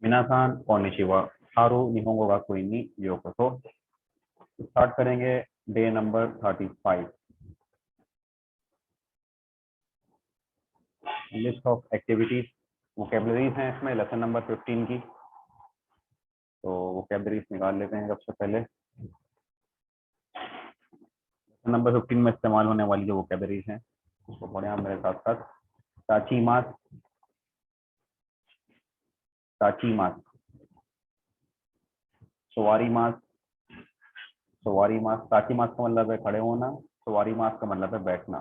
मिनासान konnichiwa हारू निहोंगो गा कोई नी योकोसो। स्टार्ट करेंगे day number 35। List of activities vocabularies हैं इसमें लेसन नंबर 15 की। तो वोकेबलरीज निकाल लेते हैं सबसे पहले। लेसन नंबर 15 में इस्तेमाल होने वाली जो वोकेबलरीज हैं उसको पढ़ें आप मेरे साथ साथ। ताचीमास, ताचीमास, सवारी मास, सवारी मास। ताची मास का मतलब है खड़े होना, सवारी मास का मतलब है बैठना।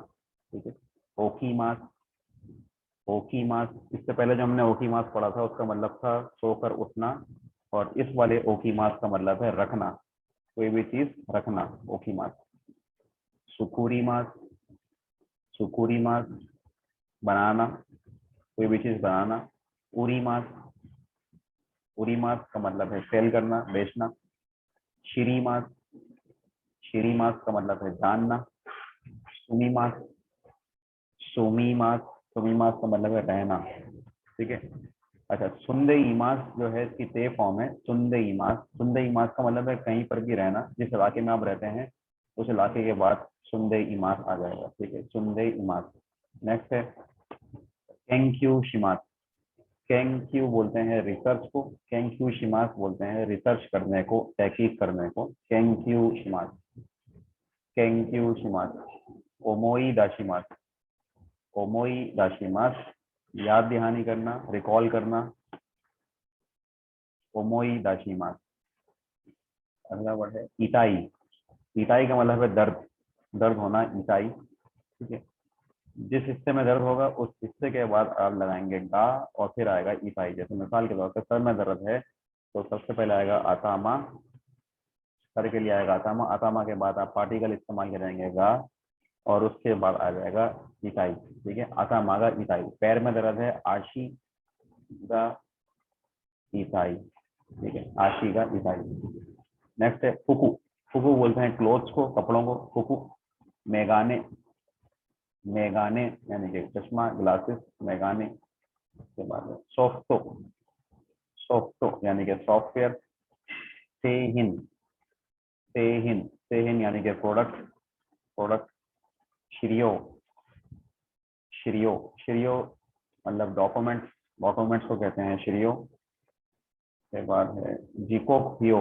ठीक है। ओकी मास, ओकी मास, इससे पहले जो हमने ओकी मास पढ़ा था उसका मतलब था सोकर उठना, और इस वाले ओकी मास का मतलब है रखना, कोई भी चीज रखना, ओकी मास। सुकुरी मास, सुकुरी मास, बनाना, कोई भी चीज बनाना। उरी मास, उरी मास का मतलब है सेल करना, बेचना। शिरी मास, शिरी मास का मतलब है जानना। सुमी मास, सुमी मास, सुमी मास का मतलब है रहना। ठीक है। अच्छा, सुंदे इमास जो है इसकी ते फॉर्म है सुंदे इमास। सुंदे इमास का मतलब है कहीं पर भी रहना, जिस इलाके में आप रहते हैं उस इलाके के बाद सुंदे इमास आ जाएगा। ठीक है, सुंदे इमास। नेक्स्ट है केंक्यू शिमास। केंक्यू बोलते हैं रिसर्च को, केंक्यू शिमास बोलते हैं रिसर्च करने को, तहकीक करने को। केंक्यू शिमास, केंक्यू शिमास। ओमोई दाशिमास, ओमोई दाशिमास, याद दहानी करना, रिकॉल करना, ओमोई दाशिमास। अगला वर्ड है इताई। इताई का मतलब है दर्द, दर्द होना, इताई। ठीक है। जिस हिस्से में दर्द होगा उस हिस्से के बाद आप लगाएंगे गा और फिर आएगा इताई। जैसे मिसाल के तौर पर सर में दर्द है तो सबसे पहले आएगा आतामा, सर के लिए आएगा आतामा। आतामा के बाद आप पार्टिकल इस्तेमाल करेंगे गा और उसके बाद आ जाएगा इताई। ठीक है, आतामा गा इताई। पैर में दर्द है आशी गा इताई। ठीक है, आशी गा इताई। नेक्स्ट है फुकू। फुकू बोलते हैं क्लोथ्स को, कपड़ों को, फुकू। मेगाने, मेगाने यानी कि चश्मा, ग्लासेस, मेगाने। के बाद है सॉफ्टो, सॉफ्टो यानी कि सॉफ्टवेयर। सेहिन, सेहिन, सेहिन यानी कि प्रोडक्ट, प्रोडक्ट। श्रियो, श्रियो, श्रियो मतलब डॉक्यूमेंट्स, डॉक्यूमेंट्स को कहते हैं श्रियो। के बाद है जिकोक्सियो,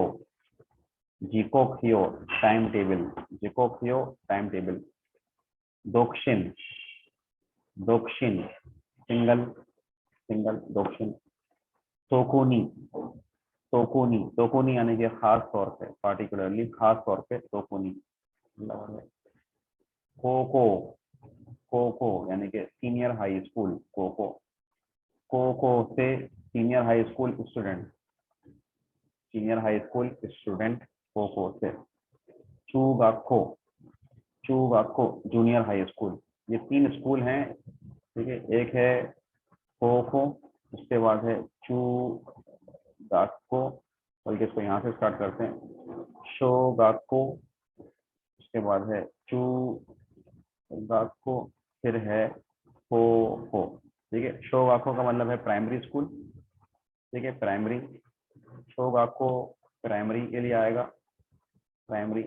जिकोक्सियो टाइम टेबल, जिकोक्सियो टाइम टेबल। दोक्षिन, दोक्षिन सिंगल, सिंगल दोक्षिन। तोकुनी, तोकुनी, तोकुनी यानी कि खास तौर पे, पार्टिकुलरली खास तौर पे तोकुनी। कोको, कोको यानी कि सीनियर हाई स्कूल, कोको। कोको से senior high school student, senior high school student, कोको से। चूगाको, चूगाको जूनियर हाई स्कूल। ये 3 स्कूल हैं। ठीक है, एक है कोको, उसके बाद है चूगाको, बल्कि इसको यहाँ से स्टार्ट करते हैं, शोगाको, उसके बाद है चूगाको, फिर है कोको। ठीक है, शोगाको का मतलब है प्राइमरी स्कूल। ठीक है, प्राइमरी। शोगाको प्राइमरी के लिए आएगा, प्राइमरी।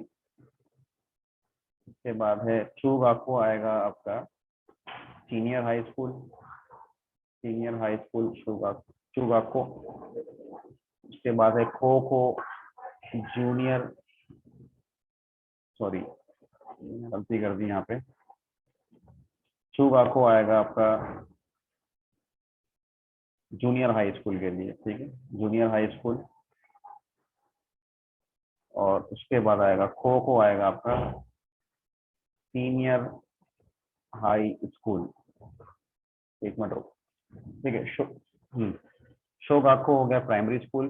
उसके बाद है चूगाको आएगा आपका senior high school, senior high school चूगाको। उसके बाद है कोको जूनियर, सॉरी गलती कर दी यहाँ पे, चूगाको आएगा आपका जूनियर हाई स्कूल के लिए। ठीक है, जूनियर हाई स्कूल। और उसके बाद आएगा कोको आएगा आपका सीनियर हाई स्कूल। एक मिनट रुको। ठीक है, शोगाको हो गया प्राइमरी स्कूल,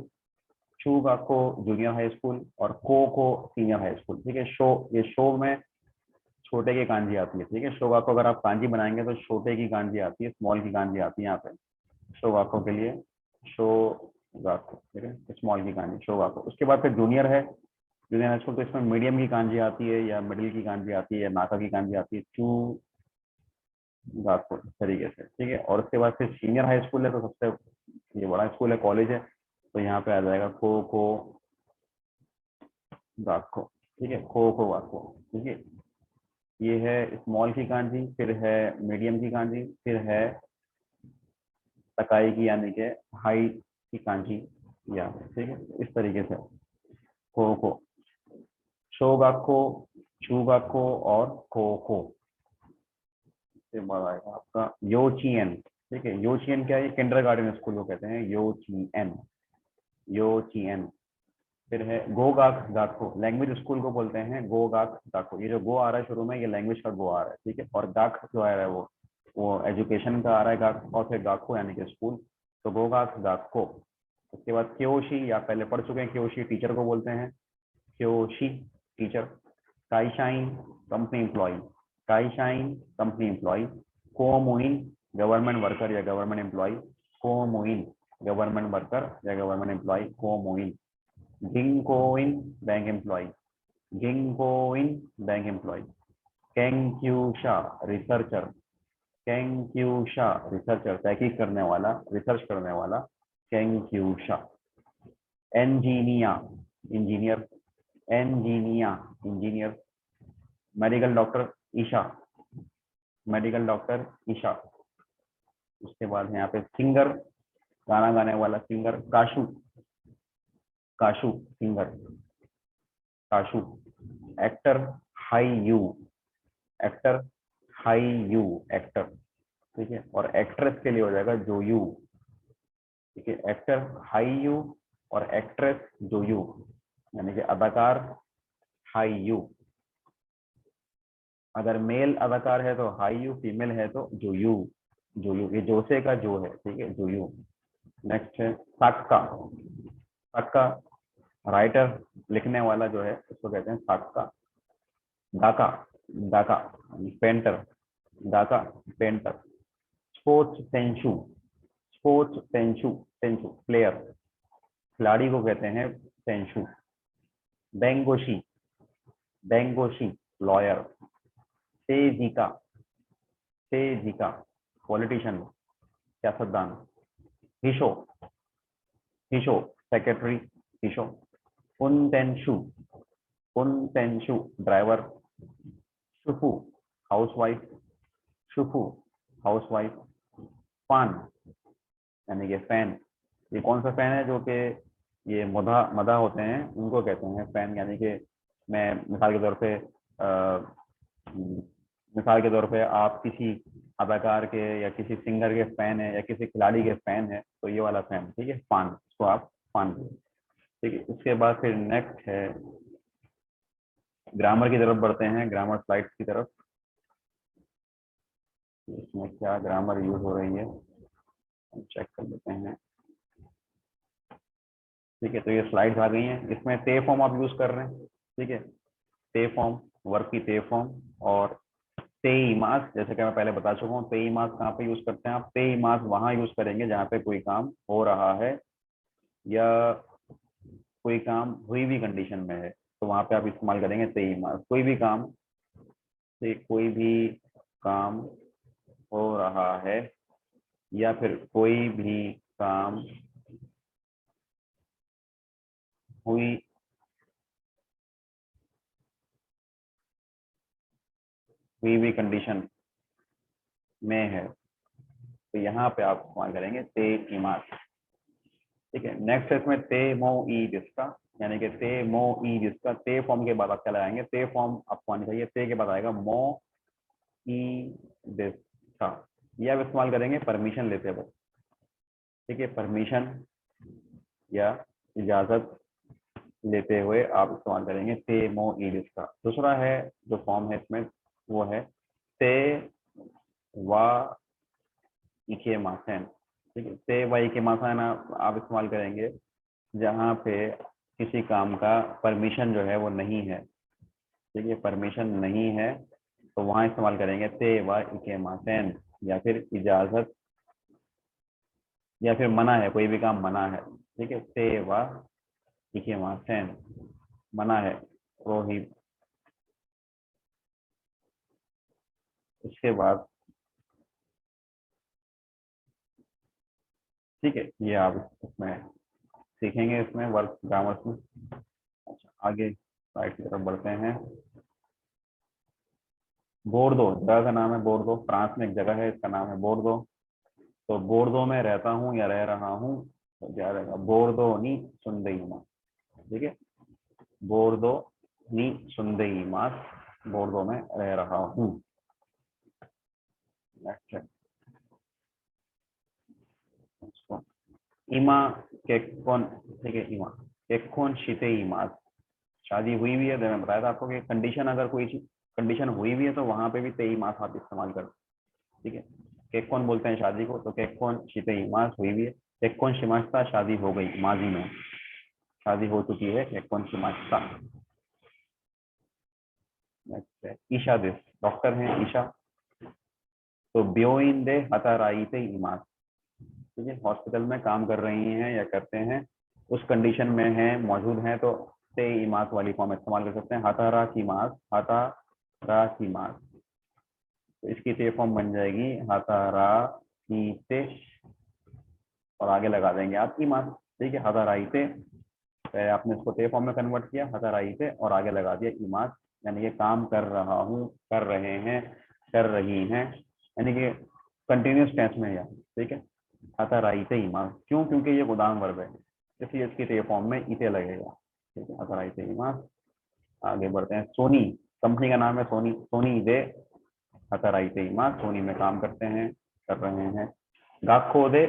चूगाको जूनियर हाई स्कूल, और को सीनियर हाई स्कूल। ठीक है, ये शो में छोटे की कांजी आती है। ठीक है, शोगाको अगर आप कांजी बनाएंगे तो छोटे की कांजी आती है, स्मॉल की कांजी आती है यहाँ पे शोगाको के लिए, शोगाको। ठीक है, स्मॉल की कांजी शोगाको। उसके बाद फिर जूनियर है, जूनियर हाई स्कूल, तो इसमें मीडियम की कांजी आती है या मिडिल की कांजी आती है या नाका की कांजी आती है, चू गाको तरीके से। ठीक है, और उसके बाद फिर सीनियर हाई स्कूल है, तो सबसे ये बड़ा स्कूल है, कॉलेज है, तो यहाँ पे आ जाएगा को गाको, ठीक है, को गाको, ठीक है। ये है स्मॉल की कांजी, फिर है मीडियम की कांजी, फिर है तकाई की यानी कि हाई की कांजी, या ठीक है इस तरीके से को शोगाको, चूगाको और को। इसके बाद आएगा आपका योचियन, ठीक है। योचियन क्या है? किंडरगार्टन स्कूल को कहते हैं योचियन, योचियन। फिर है गोगाक गाको, लैंग्वेज स्कूल को बोलते हैं गोगाक गाको। ये जो गो आ रहा है शुरू में, ये लैंग्वेज का गो आ रहा है, ठीक है। और गाक जो आ रहा है वो एजुकेशन का आ रहा है गाक, और फिर गाको यानी कि स्कूल, तो गोगाक गाको। उसके बाद क्योशी, या पहले पढ़ चुके हैं, क्योशी टीचर को बोलते हैं, क्योशी टीचर। काईशाइन कंपनी एम्प्लॉय, काईशाइन कंपनी एम्प्लॉय। कोमुइन गवर्नमेंट वर्कर या गवर्नमेंट एम्प्लॉय, कोमुइन गवर्नमेंट वर्कर या गवर्नमेंट एम्प्लॉय, कोमुइन। गिंकोइन बैंक एम्प्लॉय, गिंकोइन बैंक एम्प्लॉय। कैंक्यूशा रिसर्चर, कैंक्यूशा रिसर्चर, तहकीक करने वाला, रिसर्च करने वाला, कैंक्यूशा। एंजीनिया इंजीनियर, एंजीनिया इंजीनियर। मेडिकल डॉक्टर ईशा, मेडिकल डॉक्टर ईशा। उसके बाद है यहाँ पे सिंगर, गाना गाने वाला सिंगर, काशू, काशू सिंगर, काशू। एक्टर हाई यू, एक्टर हाई यू, एक्टर, ठीक है। और एक्ट्रेस के लिए हो जाएगा जो यू, ठीक है। एक्टर हाई यू और एक्ट्रेस जो यू, यानी कि अदाकार हाई यू। अगर मेल अदाकार है तो हाई यू, फीमेल है तो जो यू, जो यू, ये जोसे का जो है, ठीक है, जो यू। नेक्स्ट है साक्का, साक्का राइटर, लिखने वाला जो है उसको कहते हैं साक्का। गाका, गाका पेंटर, गाका पेंटर। स्पोर्ट्स सेंशु, स्पोर्ट्स सेंशु, सेंशु प्लेयर, खिलाड़ी को कहते हैं सेंशु। बेंगोशी, बेंगोशी लॉयर। तेजिका, तेजिका पॉलिटिशियन, सियासतदान। हिशो, हिशो सेक्रेटरी, हिशो। उनटेंशु, उनटेंशु ड्राइवर। शुफू हाउसवाइफ, शुफू हाउसवाइफ। फान यानी कि फैन, ये कौन सा फैन है? जो कि ये मदा मदा होते हैं उनको कहते हैं फैन, यानी कि मैं मिसाल के तौर पे मिसाल के तौर पे आप किसी अदाकार के या किसी सिंगर के फैन है या किसी खिलाड़ी के फैन है, तो ये वाला फैन, ठीक है, फान, इसको आप फान, ठीक है। इसके बाद फिर नेक्स्ट है ग्रामर की तरफ बढ़ते हैं, ग्रामर स्लाइड्स की तरफ। इसमें क्या ग्रामर यूज हो रही है हम चेक कर लेते हैं, ठीक है। तो ये स्लाइड्स आ गई हैं, इसमें पे फॉर्म आप यूज कर रहे हैं, ठीक है। पे फॉर्म, वर्क की पे फॉर्म। और पेईमास, जैसे कि मैं पहले बता चुका हूँ, पेईमास कहाँ पे यूज करते हैं आप? पेईमास वहां यूज करेंगे जहाँ पे कोई काम हो रहा है या कोई काम हुई भी कंडीशन में है, तो वहां पे आप इस्तेमाल करेंगे पेईमास। कोई भी काम से कोई भी काम हो रहा है या फिर कोई भी काम हुई हुई भी कंडीशन में है, तो यहाँ पे आप इस्तेमाल करेंगे ते इमास, ठीक है। नेक्स्ट है इसमें ते मो ई जिसका, यानी कि ते मो ई जिसका, ते फॉर्म के बाद आप क्या लगाएंगे? ते फॉर्म आपको आनी चाहिए, ते के बाद आएगा मो ई जिसका। ये आप इस्तेमाल करेंगे परमिशन लेते वक्त, ठीक है। परमिशन या इजाजत लेते हुए आप इस्तेमाल करेंगे ते मो ई जिसका। दूसरा है जो फॉर्म है इसमें, वो है ते वा इके मासन, ठीक है। ते वा इके मासन आप इस्तेमाल करेंगे जहाँ पे किसी काम का परमिशन जो है वो नहीं है, ठीक है, परमिशन नहीं है, तो वहां इस्तेमाल करेंगे ते वा इके मासन। या फिर इजाजत, या फिर मना है, कोई भी काम मना है, ठीक है, ते वा इके मासन, मना है, प्रोहिब। उसके बाद ठीक है, ये आप इसमें सीखेंगे इसमें वर्क ग्रामर्स में। अच्छा, आगे साइड की तरफ बढ़ते हैं। बोर्दो जगह का नाम है, बोर्दो फ्रांस में एक जगह है, इसका नाम है बोर्दो। तो बोर्दो में रहता हूँ या रह रहा हूँ, तो क्या रहेगा, बोर्दो नी सुंदईमा। ठीक है, बोर्दो नी सुंदईमा, बोर्दो में रह रहा हूँ। नेक्स्ट है इसको, इमा केक्कोन। ठीक है, इमा केक्कोन शिते इमास, शादी हुई भी है। तो मैं बताया था आपको कि कंडीशन, अगर कोई कंडीशन हुई भी है तो वहां पे भी तेई मास आप इस्तेमाल कर। ठीक है, केक्कोन बोलते हैं शादी को, तो केक्कोन शिते इमास हुई भी है। केक्कोन शिमास्ता शादी हो गई, माजी में शादी हो चुकी है, केक्कोन शिमास्ता। नेक्स्ट है ईशा दिस, डॉक्टर हैं ईशा। तो ब्योइन दे हताराइते इमास। ठीक है, हॉस्पिटल में काम कर रही हैं या करते हैं, उस कंडीशन में है, मौजूद हैं, तो ते इमास वाली फॉर्म इस्तेमाल कर सकते हैं। हतारा की मास, हतारा की मास, तो इसकी ते फॉर्म बन जाएगी हतारा की ते, और आगे लगा देंगे आप की मास। ठीक है, हताराई ते, पहले आपने इसको ते फॉर्म में कन्वर्ट किया, हताराई ते, और आगे लगा दिया इमास, यानी कि काम कर रहा हूँ, कर रहे हैं, कर रही हैं, यानी कि कंटिन्यूस टेंस में या। ठीक है, हताराइते इमास, क्यों, क्योंकि ये गोदाम वर्ब है, इसलिए इसकी ते फॉर्म में इते लगेगा। ठीक है, हताराइते इमास। आगे बढ़ते हैं, सोनी कंपनी का नाम है, सोनी। सोनी दे हताराइते इमास, सोनी में काम करते हैं, कर रहे हैं। गाक्को दे,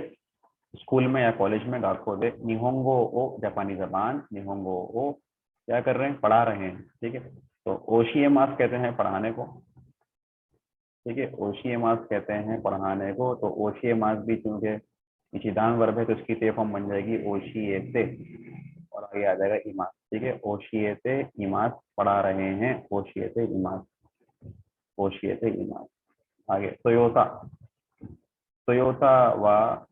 स्कूल में या कॉलेज में, गाक्को दे। निहोंगो ओ, जापानी जबान, निहोंगो ओ क्या कर रहे हैं, पढ़ा रहे हैं। ठीक है, तो ओशिएमास कहते हैं पढ़ाने को। ठीक है, ओशिएमास कहते हैं पढ़ाने को, तो ओशिएमास भी चूंकि इचिदान वर्ब है, तो इसकी ते फॉर्म बन जाएगी ओशिएते, और आगे आ जाएगा इमास। ठीक है, ओशिएते इमास, पढ़ा रहे हैं, ओशिएते इमास, ओशिएते इमास। आगे टोयोटा, टोयोटा व,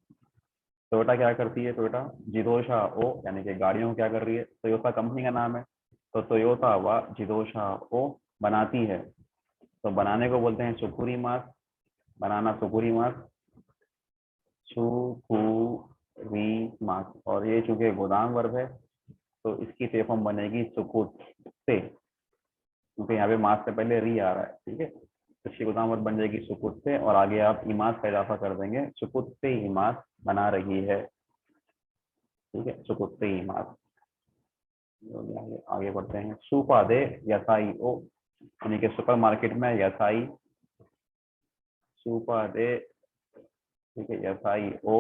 टोयोटा क्या करती है, टोयोटा जिदोशा ओ, यानी कि गाड़ियों को क्या कर रही है, टोयोटा कंपनी का नाम है। तो टोयोटा व जिदोशा ओ बनाती है, तो बनाने को बोलते हैं सुकुरी मास, बनाना सुकुरी मास, सुकुरी मास। और ये चूंकि गोदाम वर्ब है, तो इसकी ते फॉर्म बनेगी सुकुत से, क्योंकि यहाँ पे मास से पहले री आ रहा है। ठीक है, तो इसकी गोदाम वर्ब बन जाएगी सुकुत से, और आगे आप इमास का इजाफा कर देंगे, सुकुत से इमास बना रही है। ठीक है, सुकुत से इमास। आगे बढ़ते हैं, सुपा दे यसाई ओ, यानी कि सुपर मार्केट में यसाई, सुपा दे। ठीक है, यसाई ओ,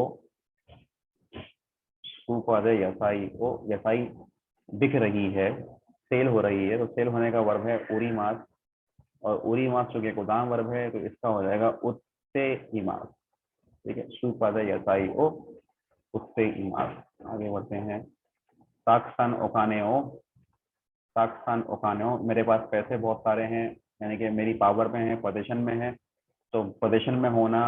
सुपा दे यसाई ओ, यसाई दिख रही है, सेल हो रही है, तो सेल होने का वर्ब है उरी मास, और उरी मास चूंकि गोदाम वर्ब है, तो इसका हो जाएगा उत्ते इमास। ठीक है, सुपा दे यसाई ओ, उत्ते इमास। आगे बढ़ते हैं, ताकसान ओकाने ओ, ताकसान ओकाने ओ, मेरे पास पैसे बहुत सारे हैं, यानी कि मेरी पावर में है, पोजीशन में है। तो पोजीशन में होना,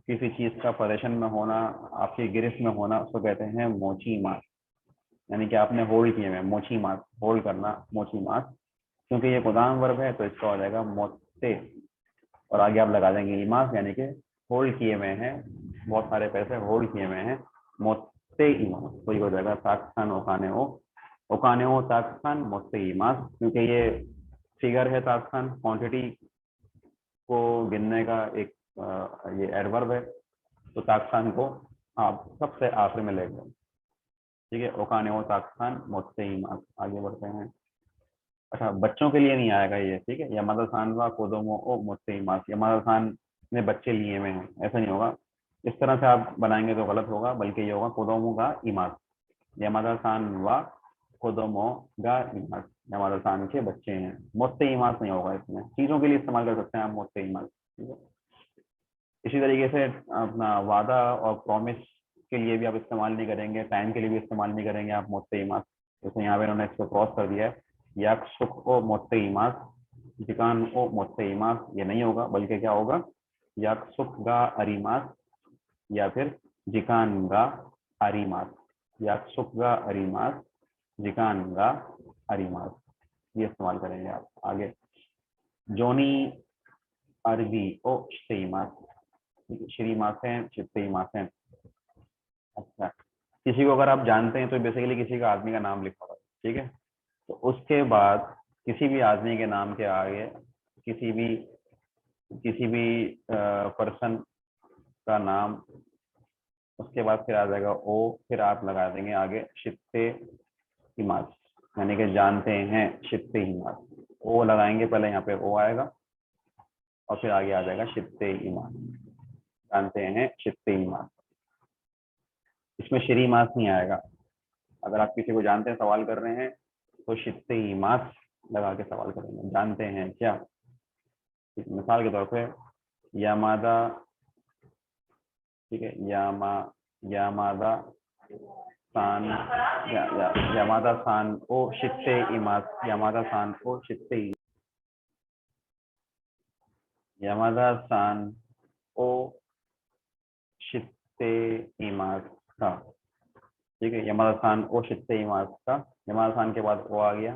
किसी चीज का पोजीशन में होना, आपकी गिरफ्त में होना, उसको कहते हैं मोची मास, यानी कि आपने होल्ड किए हुए, मोची मास, होल्ड करना, मोची मास। क्योंकि ये गोदाम वर्ब है, तो इसका हो जाएगा मोत्ते, और आगे आप लगा देंगे इमास, यानी कि होल्ड किए हुए हैं, बहुत सारे पैसे होल्ड किए हुए हैं, मोत्ते इमास। तो ये हो जाएगा ताकसान ओकाने ओ, ओकाने ओ ताकसान मोत्ते इमास, क्योंकि ये फिगर है, ताकसान क्वांटिटी को गिनने का एक ये एडवर्ब है, तो ताकसान को आप सबसे आखिर में ले गए। ठीक है, ओकाने ओ ताकसान मोत्ते इमास। आगे बढ़ते हैं, अच्छा बच्चों के लिए नहीं आएगा ये। ठीक है, यामादा सान वा कोदोमो ओ मोत्ते इमास, यामादा सान ने बच्चे लिए हुए हैं, ऐसा नहीं होगा, इस तरह से आप बनाएंगे तो गलत होगा, बल्कि ये होगा कोदोमो का इमास, यामादा सान वा कोदोमो गा इमास, यामादा सान के बच्चे हैं, मोत्ते इमास नहीं होगा इसमें, चीजों के लिए इस्तेमाल कर सकते हैं आप मोत्ते इमास। ठीक है, इसी तरीके से अपना वादा और प्रॉमिस के लिए भी आप इस्तेमाल नहीं करेंगे, टाइम के लिए भी इस्तेमाल नहीं करेंगे आप मोत्ते इमास। जैसे यहाँ पे इन्होंने इसको क्रॉस कर दिया है, याक सुख ओ मोत्ते इमास, जिकान ओ मोत्ते इमास, ये नहीं होगा, बल्कि क्या होगा, याक सुख गा अरिमास, या फिर जिकान गा अरिमास, याक सुख गा अरिमास, जिकान गा अरिमास, ये इस्तेमाल करेंगे आप। आगे, जोनी अरबी ओ श्रीमास, श्रीमास है, श्रीमास है। अच्छा, किसी को अगर आप जानते हैं तो बेसिकली किसी का आदमी का नाम लिखा होगा, ठीक है। तो उसके बाद किसी भी आदमी के नाम के आगे किसी भी पर्सन का नाम, उसके बाद फिर आ जाएगा ओ, फिर आप लगा देंगे आगे शित्ते इमाज, यानी कि जानते हैं शित्ते इमाज। ओ लगाएंगे, पहले यहाँ पे ओ आएगा और फिर आगे आ जाएगा शित्ते इमाज, जानते हैं शित्ते इमाज। इसमें श्री मास नहीं आएगा। अगर आप किसी को जानते हैं, सवाल कर रहे हैं, तो शित्ते इमाज लगा के सवाल करेंगे, जानते हैं क्या। मिसाल के तौर पे यामादा, ठीक है, यामादा सान, यामादा सान ओ शित्ते इमाज, यामादा सान ओ शित्ते, यामादा सान ओ शित्ते इमाज का, ठीक है। यामादा सान ओ शित्ते इमाज का, यामादा सान के बाद ओ आ गया,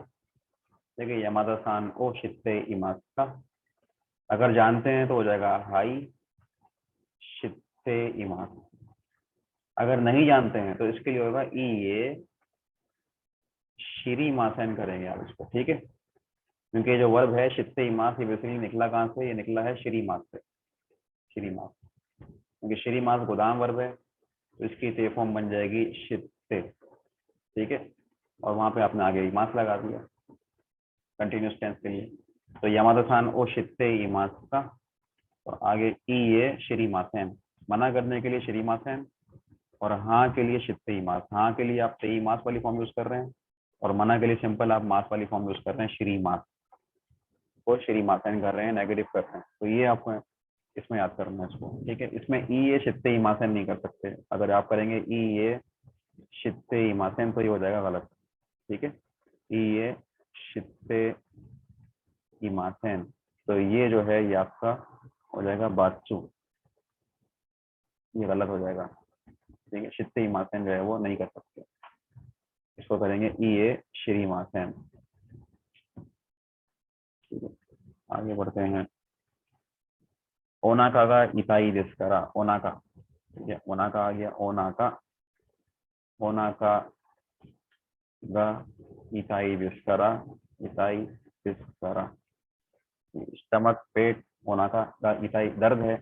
ठीक है। यामादा सान ओ शित्ते इमाज का। अगर जानते हैं तो हो जाएगा हाई शित्ते इमाज। अगर नहीं जानते हैं तो इसके लिए होगा ई ये श्री मासन करेंगे आप इसको, ठीक है। क्योंकि ये जो वर्ब है शित्ते इमास, ये बेसिकली निकला कहाँ से, ये निकला है श्री मास से, श्री मास। क्योंकि श्री मास गोदाम वर्ब है, तो इसकी ते फॉर्म बन जाएगी शित्ते, ठीक है। और वहां पे आपने आगे इमास लगा दिया कंटिन्यूस टेंस के लिए। तो यमादसान ओ शित्ते इमास का, और आगे ई ये श्री मासन, मना करने के लिए श्री मासन, और हाँ के लिए शित्ते इमास। हाँ के लिए आप ते इमास वाली फॉर्म यूज कर रहे हैं, और मना के लिए सिंपल आप मास वाली फॉर्म यूज कर रहे हैं, श्री मास को श्री मासन कर रहे हैं, नेगेटिव कर रहे हैं। तो ये आपको इसमें याद करना है इसको, ठीक है। इसमें ई ये शित्ते इमासन नहीं कर सकते। अगर आप करेंगे ई ये शित्ते इमासन तो ये हो जाएगा गलत, ठीक है। ई ये शित्ते इमासन, तो ये जो है ये आपका हो जाएगा बाचू, ये गलत हो जाएगा, ठीक है। शित्ते इमासन जो है वो नहीं कर सकते, इसको करेंगे ई ये श्री मासन, ठीक है। आगे बढ़ते हैं। ओनाका का इताई दिस करा, ओनाका, ठीक है। ओनाका आ गया, ओनाका, ओनाका गा इताई दिस करा, इताई दिस करा। स्टमक, पेट, ओनाका का इताई दर्द है,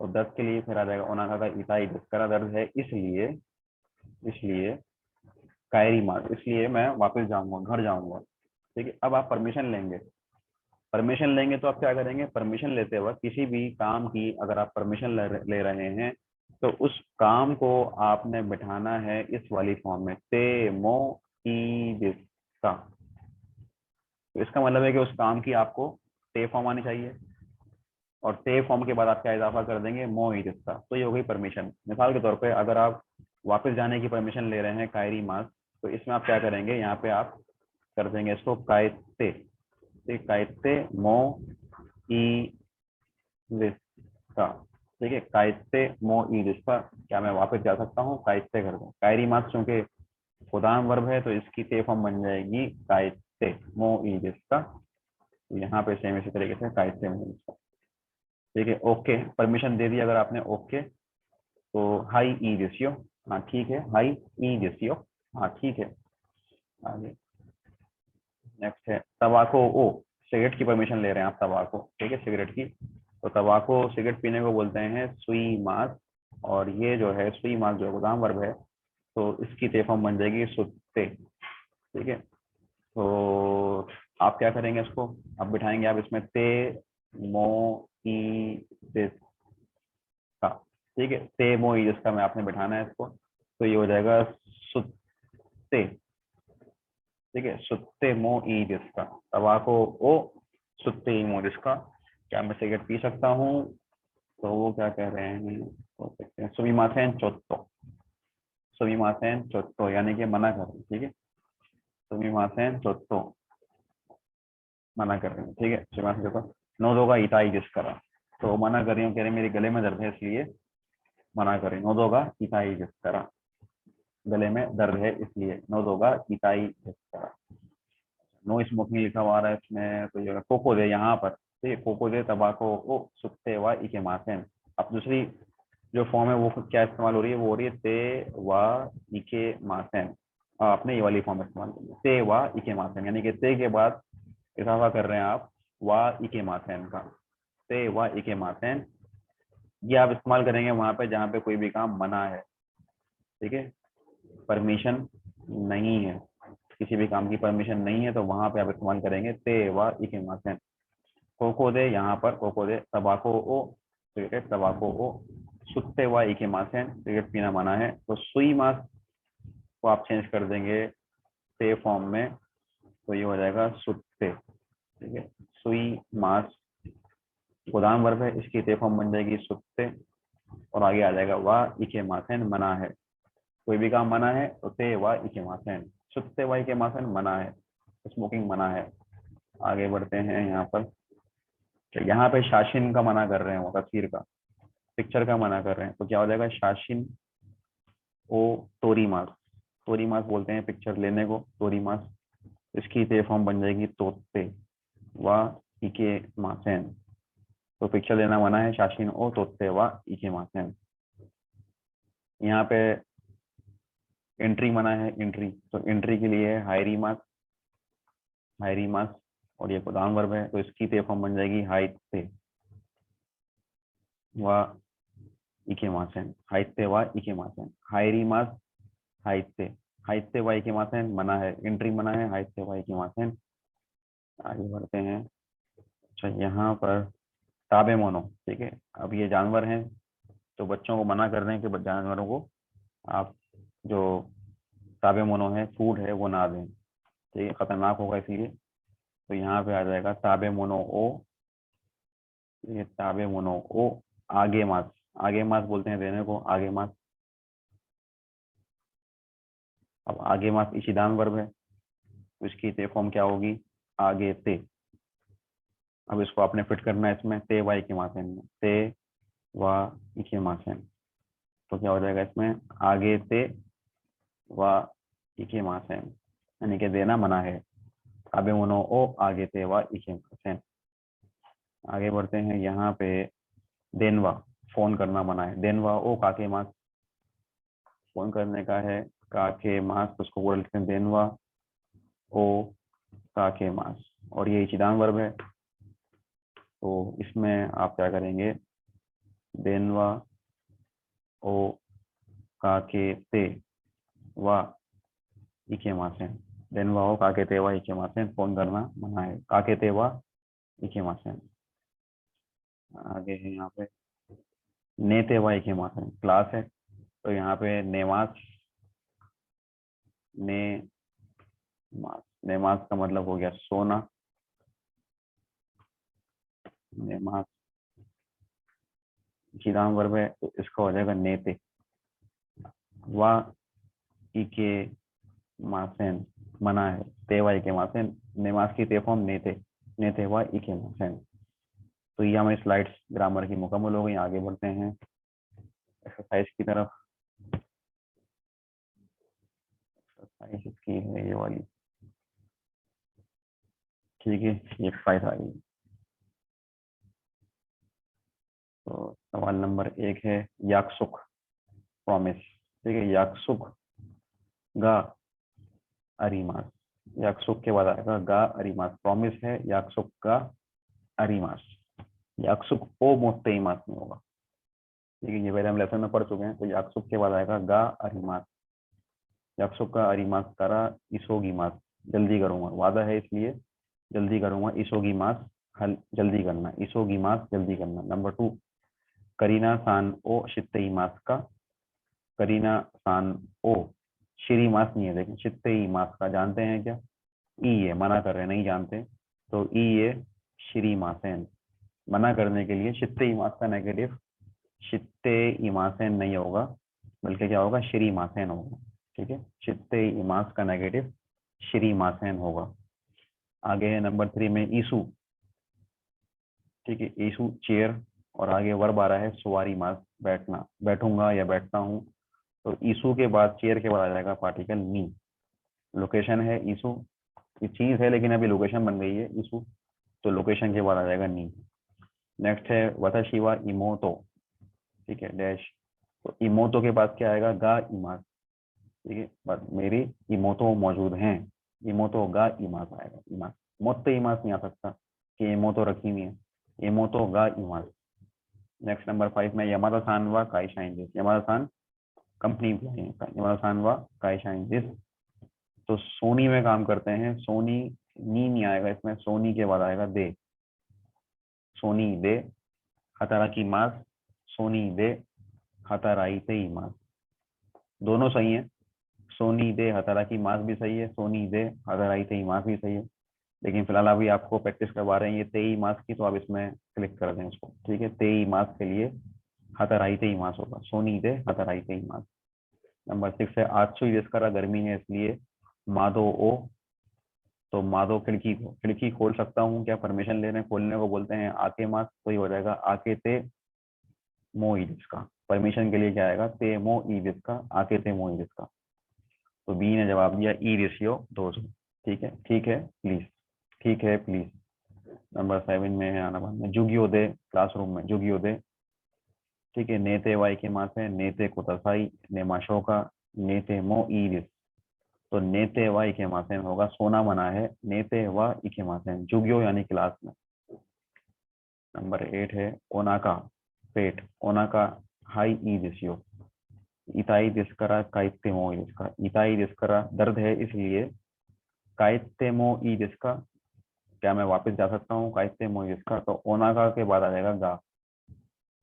और दर्द के लिए फिर आ जाएगा ओनाका का इताई दिस करा, दर्द है इसलिए, इसलिए कायरी मार, इसलिए मैं वापस जाऊंगा, घर जाऊंगा, ठीक है। अब आप परमिशन लेंगे, परमिशन लेंगे तो आप क्या करेंगे, परमिशन लेते वक्त किसी भी काम की अगर आप परमिशन ले रहे हैं, तो उस काम को आपने बिठाना है इस वाली फॉर्म में, ते मो ई दिस का। तो इसका मतलब है कि उस काम की आपको ते फॉर्म आनी चाहिए, और ते फॉर्म के बाद आप क्या इजाफा कर देंगे, मो ई दिस का। तो ये हो गई परमिशन। मिसाल के तौर पे अगर आप वापस जाने की परमिशन ले रहे हैं कायरी मास, तो इसमें आप क्या करेंगे, यहाँ पे आप कर देंगे इसको कायते, कायते मो ई दिस्ता, ठीक है। कायते मो ई दिस्ता, क्या मैं वापस जा सकता हूँ, कायते कर दूं। कायरी मास चूंकि गोदाम वर्ब है, तो इसकी ते फॉर्म बन जाएगी कायते मो ई दिस्ता। यहाँ पे सेम इसी तरीके से कायते मो ई दिस्ता, ठीक है। ओके, परमिशन दे दी अगर आपने, ओके। तो हाई ई दिसियो, हाँ ठीक है, हाई ई दिसियो, हाँ ठीक है। आगे नेक्स्ट है तबाको ओ, सिगरेट की परमिशन ले रहे हैं आप, तबाको, ठीक है, सिगरेट की। तो तबाको सिगरेट पीने को बोलते हैं सुई मास, और ये जो है सुई मास जो गोदाम वर्ब है, तो इसकी ते फॉर्म बन जाएगी सुत्ते, ठीक है। तो आप क्या करेंगे, इसको आप बिठाएंगे आप इसमें ते मो ई दिस का, ठीक है। ते मो ई दिस का में आपने बिठाना है इसको, तो ये हो जाएगा सुत्ते, ठीक है। सुत्ते मो ई जिसका, तबाको ओ सुत्ते ई मो जिसका, क्या मैं सिगरेट पी सकता हूँ, तो वो क्या कह रहे हैं, तो सकते हैं सुमिमासेन चोत्तो, सुमिमासेन चोत्तो यानी कि मना कर रहे हैं, ठीक है। सुमिमासेन चोत्तो मना कर रहे हैं, ठीक है। सुमिमासेन चोत्तो नोदो का इताई जिस करा, तो मना कर रही हूँ, कह रहे मेरे गले में दर्द है इसलिए मना कर रही हूँ। नोदो का इताई जिस करा, गले में दर्द है इसलिए, नोदो का इताई जिस करा। नो स्मोकिंग लिखा हुआ आ रहा है इसमें, तो ये कोको दे यहाँ पर, ठीक है। कोको दे तबाको ओ सुत्ते व इके मासेन। अब दूसरी जो फॉर्म है वो क्या इस्तेमाल हो रही है, वो हो रही है ते वा इके मासेन। आपने ये वाली फॉर्म इस्तेमाल करी है, ते वा इके मासेन, यानी कि ते के बाद इजाफा कर रहे हैं आप वा इके मासेन का, ते वा इके मासेन। ये आप इस्तेमाल करेंगे वहां पे जहाँ पे कोई भी काम मना है, ठीक है, परमिशन नहीं है, किसी भी काम की परमिशन नहीं है, तो वहां पे आप इस्तेमाल करेंगे ते वा इके मासेन। कोको दे, यहाँ पर कोको दे तबाको ओ, सिगरेट तबाको ओ, सुत्ते वा इके मासेन, सिगरेट पीना मना है, तो सुई मास को आप चेंज कर देंगे ते फॉर्म में, तो ये हो जाएगा सुत्ते, ठीक है। सुई मास गोदाम वर्ब है, इसकी ते फॉर्म बन जाएगी सुत्ते, और आगे आ जाएगा वा इके मासेन, मना है, कोई भी काम मना है तो ते वा इके मासेन, सुत्ते वा इके मासेन मना है, स्मोकिंग मना है। आगे बढ़ते हैं यहाँ पर, तो यहाँ पे शाशिन का मना कर रहे हैं, वो तस्वीर का, पिक्चर का मना कर रहे हैं, तो क्या हो जाएगा शाशिन ओ तोरीमास, तोरीमास बोलते हैं पिक्चर लेने को, तोरीमास, इसकी ते फॉर्म बन जाएगी तोते वा इके मासेन, तो पिक्चर लेना मना है, शाशिन ओ तोते वा इके मासेन। यहाँ पे एंट्री मना है, एंट्री, तो एंट्री के लिए हायरी मास, हायरी मास, और ये गोदाम वर्ब है, तो इसकी ते फॉर्म बन जाएगी हाइते वा इके मासेन, हाइते वा इके मासेन, हायरी मास हाइते, हाइते वा इके मासेन मना है, एंट्री मना है, हाइते वा इके मासेन। आगे बढ़ते हैं। अच्छा, यहाँ पर ताबे मोनो, ठीक है, अब ये जानवर हैं, तो बच्चों को मना कर रहे हैं कि जानवरों को आप जो ताबे मोनो है, फूड है, वो ना दें, ठीक है, खतरनाक होगा इसलिए। तो यहाँ पे आ जाएगा ताबे मोनो ओ, ये ताबे मोनो ओ आगे मास, आगे मास बोलते हैं देने को, आगे मास। अब आगे मास इशिदान वर्ब है, तो इसकी ते फॉर्म क्या होगी, आगे ते। अब इसको आपने फिट करना है इसमें, ते वा इके मासेन में, ते वा इके मासेन, तो क्या हो जाएगा इसमें, आगे ते वा इके मासेन, यानी कि देना मना है, ताबे मोनो ओ आगे ते वा इके मासेन। आगे बढ़ते हैं, यहाँ पे देनवा, फोन करना मना है, देनवा ओ काके मास, फोन करने का है, काके मास, तो उसको बोलते हैं देनवा ओ काके मास, और ये इचिदान वर्ब है, तो इसमें आप क्या करेंगे, देनवा ओ काके ते वा इके मासेन, देनवा ओ काके ते वा इके मासेन, फोन करना मना है, काके ते वा इके मासेन। आगे है यहाँ पे नेते वा इके मासेन, क्लास है, तो यहाँ पे नेमास, ने मास, नेमास का मतलब हो गया सोना, नेमास इचिदान वर्ब है, तो इसका हो जाएगा नेते वा इके मासेन, मना है, तेवा इके मासेन, नेमास की ते फॉर्म नेते, नेते वा इके मासेन। तो ये हमारी स्लाइड्स ग्रामर की मुकम्मल हो गई। आगे बढ़ते हैं एक्सरसाइज की तरफ। एक्सरसाइज की है ये वाली, ठीक है, ये एक्सरसाइज आ गई। तो सवाल नंबर 1 है याकसुक, प्रॉमिस, ठीक है, याकसुक गा अरीमास, याकसुक के बाद आएगा गा अरीमास, प्रॉमिस है याकसुक गा अरीमास, याकसुक ओ मोत्ते इमास में होगा, ठीक है, ये पहले हम लेसन में पढ़ चुके हैं। तो याकसुक के बाद आएगा गा अरीमास, याकसुक का अरीमास करा इसोगी मास, जल्दी करूंगा, वादा है इसलिए जल्दी करूंगा, इसोगी मास हल जल्दी करना, इसोगी मास जल्दी करना। नंबर 2 करीना सान ओ शित्ते मास का, करीना सान ओ, श्री मास नहीं है, देखें शित्ते मास का जानते हैं क्या, ई ये मना कर रहे हैं, नहीं जानते, तो ई ये श्री मासेन, मना करने के लिए शित्ते इमास का नेगेटिव शित्ते इमासेन नहीं होगा, बल्कि क्या होगा, श्री मासेन होगा, ठीक है, शित्ते इमास का नेगेटिव श्री मासेन होगा। आगे है नंबर 3 में ईसु, ठीक है, ईसु चेयर, और आगे वर्ब आ रहा है सवारी मास, बैठना, बैठूंगा या बैठता हूँ, तो ईसु के बाद चेयर के बाद आ जाएगा पार्टिकल नी, लोकेशन है ईसु, ये चीज है लेकिन अभी लोकेशन बन गई है ईसु, तो लोकेशन के बाद आ जाएगा नी। नेक्स्ट है वताशिवा इमोतो, ठीक है, डैश तो इमोतो के पास क्या आएगा, गा इमास। ठीक है, बस मेरी इमोतो मौजूद हैं, इमोतो गा इमास आएगा, इमास। मोत्ते इमास नहीं आ सकता कि इमोतो रखी हुई है, इमोतो गा इमास। नेक्स्ट नंबर 5 में यमादा सान व काइशाइन दिस, यमादा सान कंपनी एम्प्लॉई है, यमादा सान व काइशाइन दिस। तो सोनी में काम करते हैं, सोनी नी नहीं आएगा इसमें, सोनी के बाद आएगा दे, सोनी दे हताराकी मास, सोनी दे हताराइते इमास। दोनों सही है, सोनी दे हताराकी मास भी सही है, सोनी दे हताराइते इमास भी सही है। लेकिन फिलहाल अभी आपको प्रैक्टिस करवा रहे हैं ये तेई मास की, तो आप इसमें क्लिक कर दें इसको। ठीक है, तेई मास के लिए हताराइते इमास होगा, सोनी दे हताराइते इमास। नंबर 6 है आत्सु जिसका गर्मी है इसलिए मादो ओ। तो मादो खिड़की को, खिड़की खोल सकता हूँ क्या, परमिशन ले रहे हैं, खोलने को बोलते हैं आके मास, तो ये हो जाएगा आके ते मो ईदिस का। परमिशन के लिए क्या आएगा, ते मो ईदिस का, आके ते मो ईदिस का। तो बी ने जवाब दिया ई रेशियो 200। ठीक है, ठीक है प्लीज, ठीक है प्लीज। नंबर 7 में है आना बाद में जुगियोदे, क्लासरूम में जुगियोदे। ठीक है, नेते वाई के मास है, नेते कोतासाई नेमाशो का, नेते मो ईदिस। तो नेते व इकेमासेन होगा, सोना मना है, नेते व इकेमासेन जुगियो यानी क्लास में। नंबर 8 है ओनाका पेट, ओनाका हाई ई दिसियो, इताई दिस्करा काइते मो इसका, इताई दिस्करा दर्द है इसलिए, काइते मो ई दिस्का क्या मैं वापस जा सकता हूँ, काइते मो इसका। तो ओनाका के बाद आ जाएगा गा।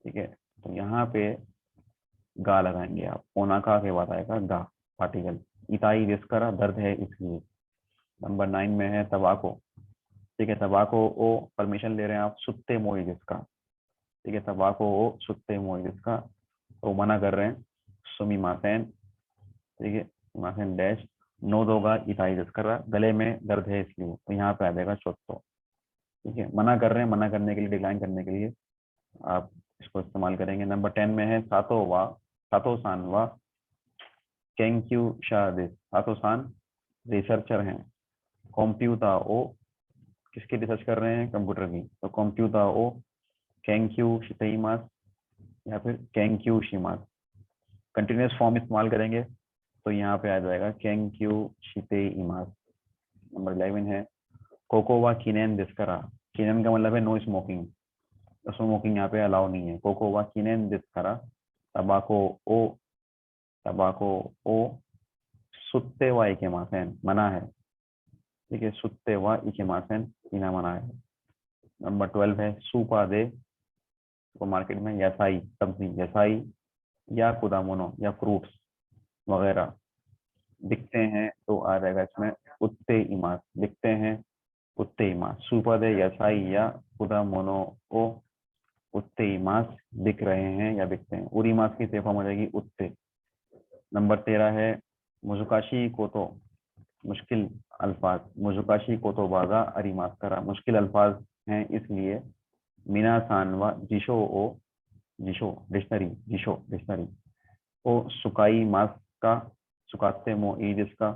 ठीक है, तो यहाँ पे गा लगाएंगे आप, ओनाका के बाद आएगा गा पार्टिकल, इताई दिस्करा दर्द है इसलिए। नंबर 9 में है तबाको। ठीक है, तबाको ओ परमिशन ले रहे हैं आप, सुत्ते मोई जिसका। ठीक है, तबाको ओ सुत्ते मोई जिसका, तो मना कर रहे हैं सुमी मासेन। ठीक है, मासेन डैश नो दोगा इताई जिसका, गले में दर्द है इसलिए, तो यहाँ पे आ जाएगा चोत्तो। ठीक है, मना कर रहे हैं, मना करने के लिए, डिक्लाइन करने के लिए आप इसको इस्तेमाल करेंगे। नंबर 10 में है सातो वा, सातो सान वा केंक्यू शादिस, सातो सान रिसर्चर हैं, कॉम्प्यूटा ओ किसकी रिसर्च कर रहे हैं, कंप्यूटर की, तो कंप्यूटर ओ कैंक्यू शितेइमास या फिर कैंक्यू शिमास। कंटिन्यूस फॉर्म इस्तेमाल करेंगे तो यहाँ पे आ जाएगा कैंक्यू शितेइमास। नंबर 11 है कोकोवा किनेन दिस्करा, किनेन का मतलब है नो स्मोकिंग, स्मोकिंग यहाँ पे अलाउ नहीं है। कोकोवा किनेन दिस्करा तबाको ओ, तबाको ओ सुत्ते वा इकेमासेन मना है। ठीक है, सुत्ते वा इकेमासेन पीना मना है। नंबर 12 है सूपा दे, तो मार्केट में यसाई सब्जी, यसाई या कुदामोनो या फ्रूट्स वगैरह दिखते हैं, तो आ जाएगा इसमें उत्ते इमास, दिखते हैं उत्ते इमास। सुपर दे यसाई या कुदामोनो ओ उत्ते इमास दिख रहे हैं या दिखते हैं, उरी मास की सेफा हो जाएगी उत्ते। नंबर 13 है मुजुकाशी कोतो, मुश्किल अल्फाज, मुजुकाशी कोतो बागा अरिमास करा, मुश्किल अल्फाज हैं इसलिए मीना सानवा जिशो ओ, जिशो डिक्शनरी, जिशो डिक्शनरी ओ सुकाई मास का, सुकाते मो ईदिस का,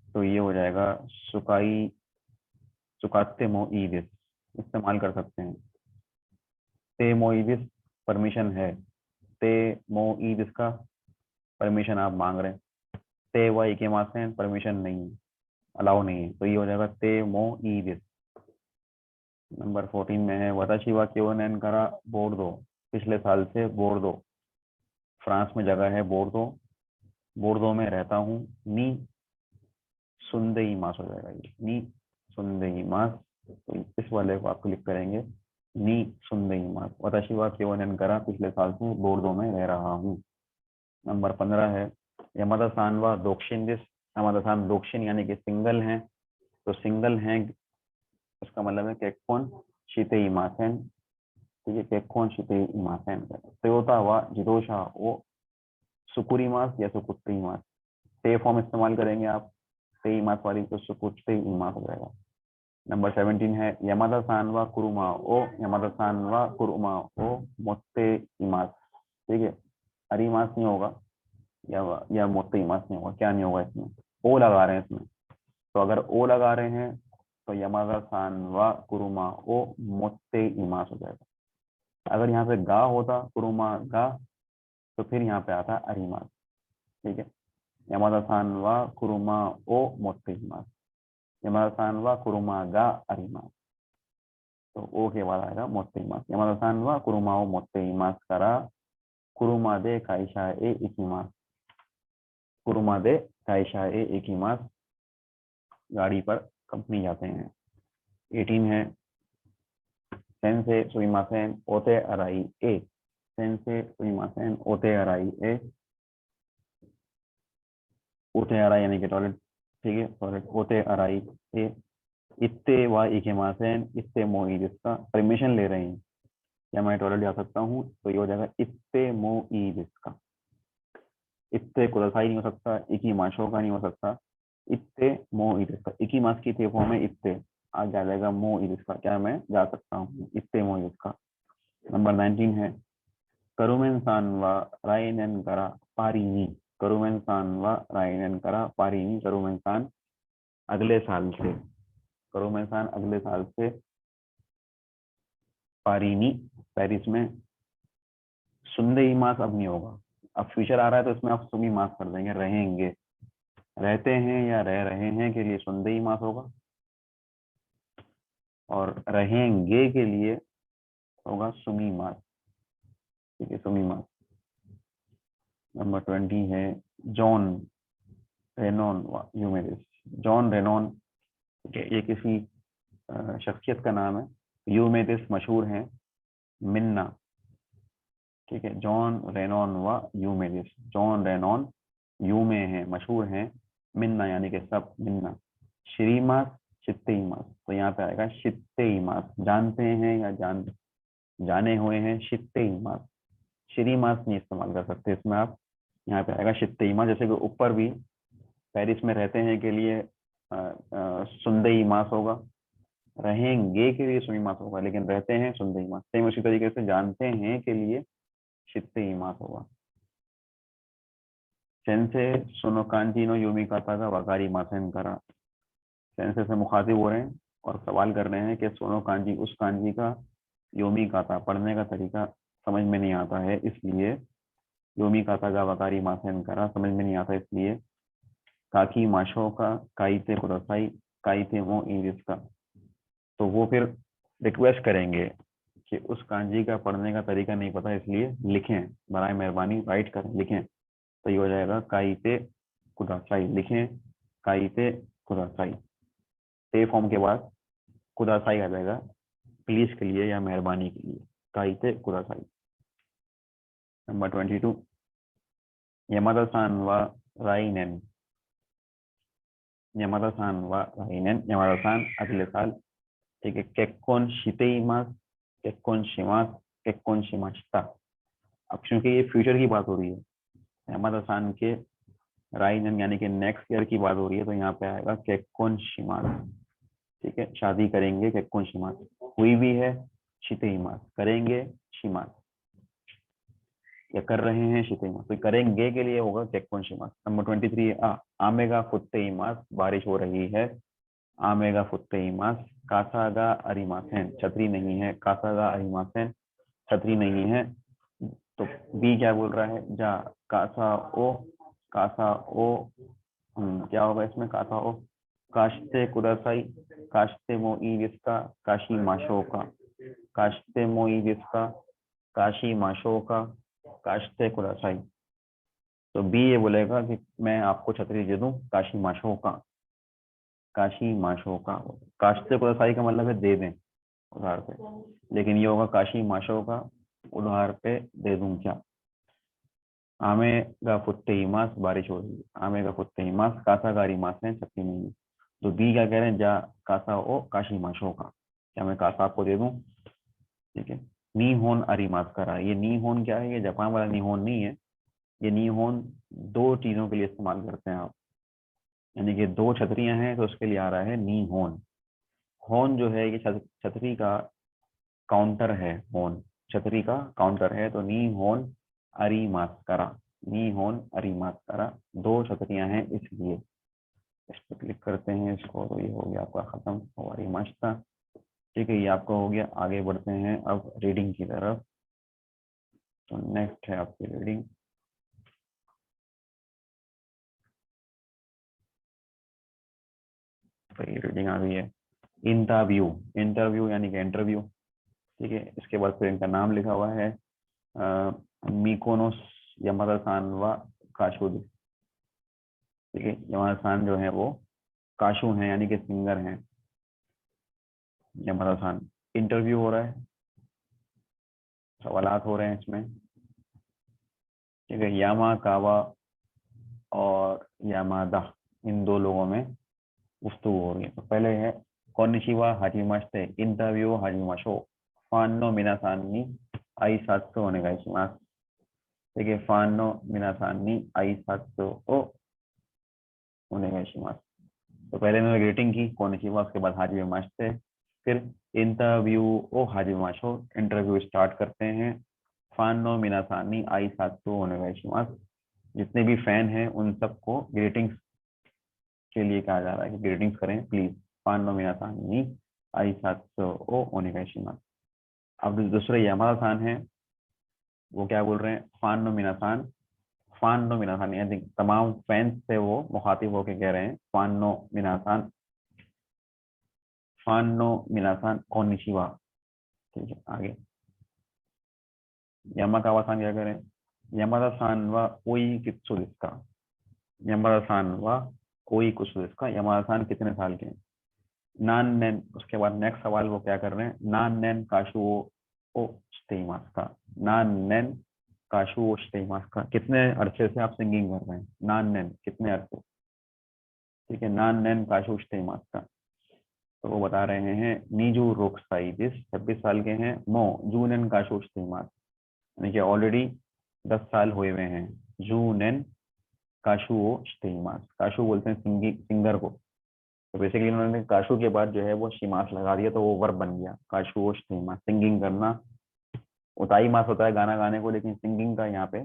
तो ये हो जाएगा सुकाई सुकाते मो ईदिस इस्तेमाल कर सकते हैं। ते मो ईदिस परमिशन है, ते मो ईदिस का परमिशन आप मांग रहे हैं, ते वाई के मास हैं परमिशन नहीं है, अलाउ नहीं है, तो ये हो जाएगा ते मो ईदिस। नंबर 14 में है वताशी वा क्यों करा बोर्डो, पिछले साल से बोर्डो, फ्रांस में जगह है बोर्डो, बोर्डो में रहता हूँ, नी सुंदई मास हो जाएगा ये, नी सुंदई मास। तो इस वाले को आप क्लिक करेंगे, नी सुंदई मास, वताशी वा केवल करा पिछले साल से बोर्डो में रह रहा हूँ। नंबर 15 है यमादा सान वा दोक्षिन दिस, यमादा सान दोक्षिन यानी कि सिंगल हैं, तो सिंगल हैं उसका मतलब है केक्कोन शीते इमासेन। ठीक है, केक्कोन शीते इमासेन, टोयोटा वा जिदोशा वो सुकुरी मास या सुकुत्री मास, ते फॉर्म इस्तेमाल करेंगे आप, ते इमास वाली, तो सुकुत्री इमास हो जाएगा। नंबर 17 है यमादा सान वा कुरुमा ओ, यमादा सान वा कुरुमा ओ मोत्ते इमास। ठीक है, अरिमास नहीं होगा या मोत्ते इमास नहीं होगा, क्या नहीं होगा इसमें, ओ लगा रहे हैं इसमें, तो अगर ओ लगा रहे हैं तो यमादा सान वा कुरुमा ओ मोत्ते इमास हो जाएगा। अगर यहाँ पे गा होता कुरुमा गा, तो फिर यहाँ पे आता है अरिमास। ठीक है, यमादा सान वा कुरुमा ओ मोत्ते हिमास, यमादा सान वा कुरुमा गा अरिमास, तो ओ के बाद आएगा मोत्ते हिमास। यमादा सान वा कुरुमा ओ मोत्ते हिमास करा कुरुमा दे काइशा ए इकिमास, कुरुमा दे काइशा ए इकिमास, गाड़ी पर कंपनी जाते हैं। 18 है सेंसे सुइमासेन ओते अराई ए, सेंसे सुइमासेन ओते अराई ए, ओते अराई यानी कि टॉयलेट। ठीक है, टॉयलेट ओते अराई ए, इत्ते व इकेमासेन इत्ते मोई, जिसका परमिशन ले रहे हैं क्या मैं टॉयलेट जा सकता हूँ, तो ये हो जाएगा इत्ते मोई जिसका। इत्ते कुलसाई नहीं हो सकता, इकी माशो का नहीं हो सकता, इत्ते मोई जिसका, इकी मास की थे फॉर्म में इत्ते, आज जा जाएगा मोई जिसका, क्या मैं जा सकता हूँ, इत्ते मोई जिसका। नंबर 19 है करुमेन सान व राइनन करा पारीनी, करुमेन सान व राइनन करा पारीनी, करुमेन सान अगले साल से, करुमेन सान अगले साल से पारीनी पेरिस में, सुंदई मास अब नहीं होगा, अब फ्यूचर आ रहा है तो इसमें आप सुमी मास कर देंगे, रहेंगे, रहते हैं या रह रहे हैं के लिए सुंदई मास होगा, और रहेंगे के लिए होगा सुमी मास। ठीक है, सुमी मास। नंबर 20 है जॉन रेनॉन यूमेरिस, जॉन रेनॉन, ठीक है, ये किसी शख्सियत का नाम है। यूमेरिस मशहूर हैं, मिन्ना। ठीक है, जॉन रेनॉन व यूमेरिस, जॉन रेनॉन यू में है, मशहूर हैं, मिन्ना यानी कि सब, मिन्ना। श्रीमास शित्तेईमास, तो यहाँ पे आएगा शित्तेईमास, जानते हैं या जाने हुए हैं, शित्तेईमास। श्रीमास नहीं इस्तेमाल कर सकते इसमें आप, यहाँ पे आएगा शित्तेईमास। जैसे कि ऊपर भी पेरिस में रहते हैं के लिए सुंदईमास होगा, रहेंगे के लिए सुमीमास होगा, लेकिन रहते हैं सुंदईमास। सेम उसी तरीके से जानते हैं के लिए शित्तेईमास होगा। सेंसे सुनो कांजीनो यूमी काता का वकारी मासेन करा, सेंसे से मुखातिब हो रहे हैं और सवाल कर रहे हैं कि सोनो कांजी, उस कांजी का योमी काता, पढ़ने का तरीका समझ में नहीं आता है, इसलिए योमी काता का वकारी मासेन करा, समझ में नहीं आता इसलिए काकी माशो का काईते कुरसाई काईते मो इंग्लिश का, तो वो फिर रिक्वेस्ट करेंगे कि उस कांजी का पढ़ने का तरीका नहीं पता, इसलिए लिखें, बराए मेहरबानी राइट करें, लिखें। तो ये हो जाएगा काईते कुदासाई, लिखें काईते कुदासाई। ते फॉर्म के बाद कुदासाई आ जाएगा, प्लीज के लिए या मेहरबानी के लिए, काईते कुदासाई। नंबर 22 यमादा सान व राइनेन, यमादा सान व राइनेन, यमादा सान अगले साल। ठीक है, केक्कोन शितेईमास, केक्कोन शिमास, केक्कोन शिमास्ता। अब क्योंकि ये फ्यूचर की बात हो रही है, यमादा सान के राइनेन यानी कि नेक्स्ट ईयर की बात हो रही है, तो यहाँ पे आएगा केक्कोन शिमास। ठीक है, शादी करेंगे, केक्कोन शिमास, हुई भी है शितेईमास, करेंगे शिमास, या कर रहे हैं शितेईमास, तो करेंगे के लिए होगा केक्कोन शिमास। नंबर 23 आमेगा फुत्तेईमास, बारिश हो रही है, आमेगा फुत्तेईमास, कासागा अरिमासेन, छतरी नहीं है, कासागा अरिमासेन, छतरी नहीं है। तो बी क्या बोल रहा है, जा कासा ओ, कासा ओ, क्या होगा इसमें, कासा ओ काश्ते कुदासाई, काश्ते मोई जिसका, काशी माशो का, काश्ते मोई जिसका, काशी माशो का, काश्ते कुदासाई। तो बी ये बोलेगा कि मैं आपको छतरी दे दूं काशी माशो का, काशी माशो का। काश्ते कुदासाई का मतलब है दे दें उधार पे, लेकिन ये होगा काशी माशो का, उधार पे दे दूं क्या। आमेगा फुत्तेईमास, बारिश हो रही है, आमेगा फुत्तेईमास, कासागारी मास है, छत्ती नहीं। तो बी क्या कह रहे हैं, जा कासा ओ काशी माशो का, क्या मैं कासा आपको दे दूं। ठीक है, नी होन अरिमास करा, ये नी होन क्या है, ये जापान वाला नी होन नहीं है, ये नी होन दो चीजों के लिए इस्तेमाल करते हैं आप, यानी कि दो छतरियां हैं तो उसके लिए आ रहा है नी होन। होन जो है ये छतरी का काउंटर है, होन छतरी का काउंटर है, तो नी होन अरी मास्करा, नी होन अरी मास्करा, दो छतरियां हैं इसलिए। इस पर क्लिक करते हैं इसको, तो ये हो गया आपका खत्म, हमारी मास्ता। ठीक है, ये आपका हो गया। आगे बढ़ते हैं अब रीडिंग की तरफ। तो नेक्स्ट है आपकी रीडिंग। सही रीडिंग आ गई है। इंटरव्यू, इंटरव्यू यानी कि इंटरव्यू, ठीक है। इसके बाद फिर इनका नाम लिखा हुआ है मिकोनोस यामादा सान व काशुद, ठीक है। यामादा सान जो है वो काशु हैं यानी कि सिंगर हैं, यामादा सान। इंटरव्यू हो रहा है, सवालात हो रहे हैं इसमें, ठीक है। यामा कावा और यामादा, इन दो लोगों में गुफ्तगू हो रही है। तो पहले है कोनिशिवा हाजिमास्ते इंटरव्यू हाजिमाशो फानो मिनासान नी आई सात्सो ओनेगाइशिमास, ठीक है। फानो मिनासान नी आई सात्सो ओ ओनेगाइशिमास। तो पहले इन्होंने ग्रीटिंग की कोनिशिवा, उसके बाद हाजिमास्ते, फिर इंटरव्यू ओ हाजिमाशो, इंटरव्यू स्टार्ट करते हैं। फानो मिनासान नी आई सात्सो ओनेगाइशिमास, जितने भी फैन हैं उन सबको ग्रीटिंग्स के लिए कहा जा रहा है कि ग्रीटिंग्स करें प्लीज। फान नो मिनासान नी आई सात्सो ओ ओनेगाइशिमास। अब दूसरे यामादा सान है, वो क्या बोल रहे हैं, फान नो मिनासान, फान नो मिनासान यानी तमाम फैंस से वो मुखातिब होकर कह रहे हैं फान नो मिनासान, फान नो मिनासान कोनिशिवा, ठीक है। आगे यामाकावा सान क्या करें, यामादा सान व ओई कित्सु दिस्का, यामादा सान व ओई कुत्सु दिस्का, यामादा सान कितने साल के हैं। नान नेन, उसके बाद नेक्स्ट सवाल वो क्या कर रहे हैं, नान नेन काशु ओ स्टेमास का, नान नेन काशु ओ स्टेमास का, कितने अरसे से आप सिंगिंग कर रहे हैं, नान नेन कितने अरसे, ठीक है। नान नेन काशु स्टेमास का, तो वो बता रहे हैं नीजू रोक्साइडिस 26 साल के हैं, मो जूनन काशु स्टेमास, यानी कि ऑलरेडी 10 साल हुए हुए हैं। जूनन काशु ओ स्टेमास, काशु बोलते हैं सिंगर को, तो बेसिकली उन्होंने काशु के बाद जो है वो शिमास लगा दिया, तो वो वर्ब बन गया काशु वो शिमास, सिंगिंग करना। उताई मास होता है गाना गाने को, लेकिन सिंगिंग का यहाँ पे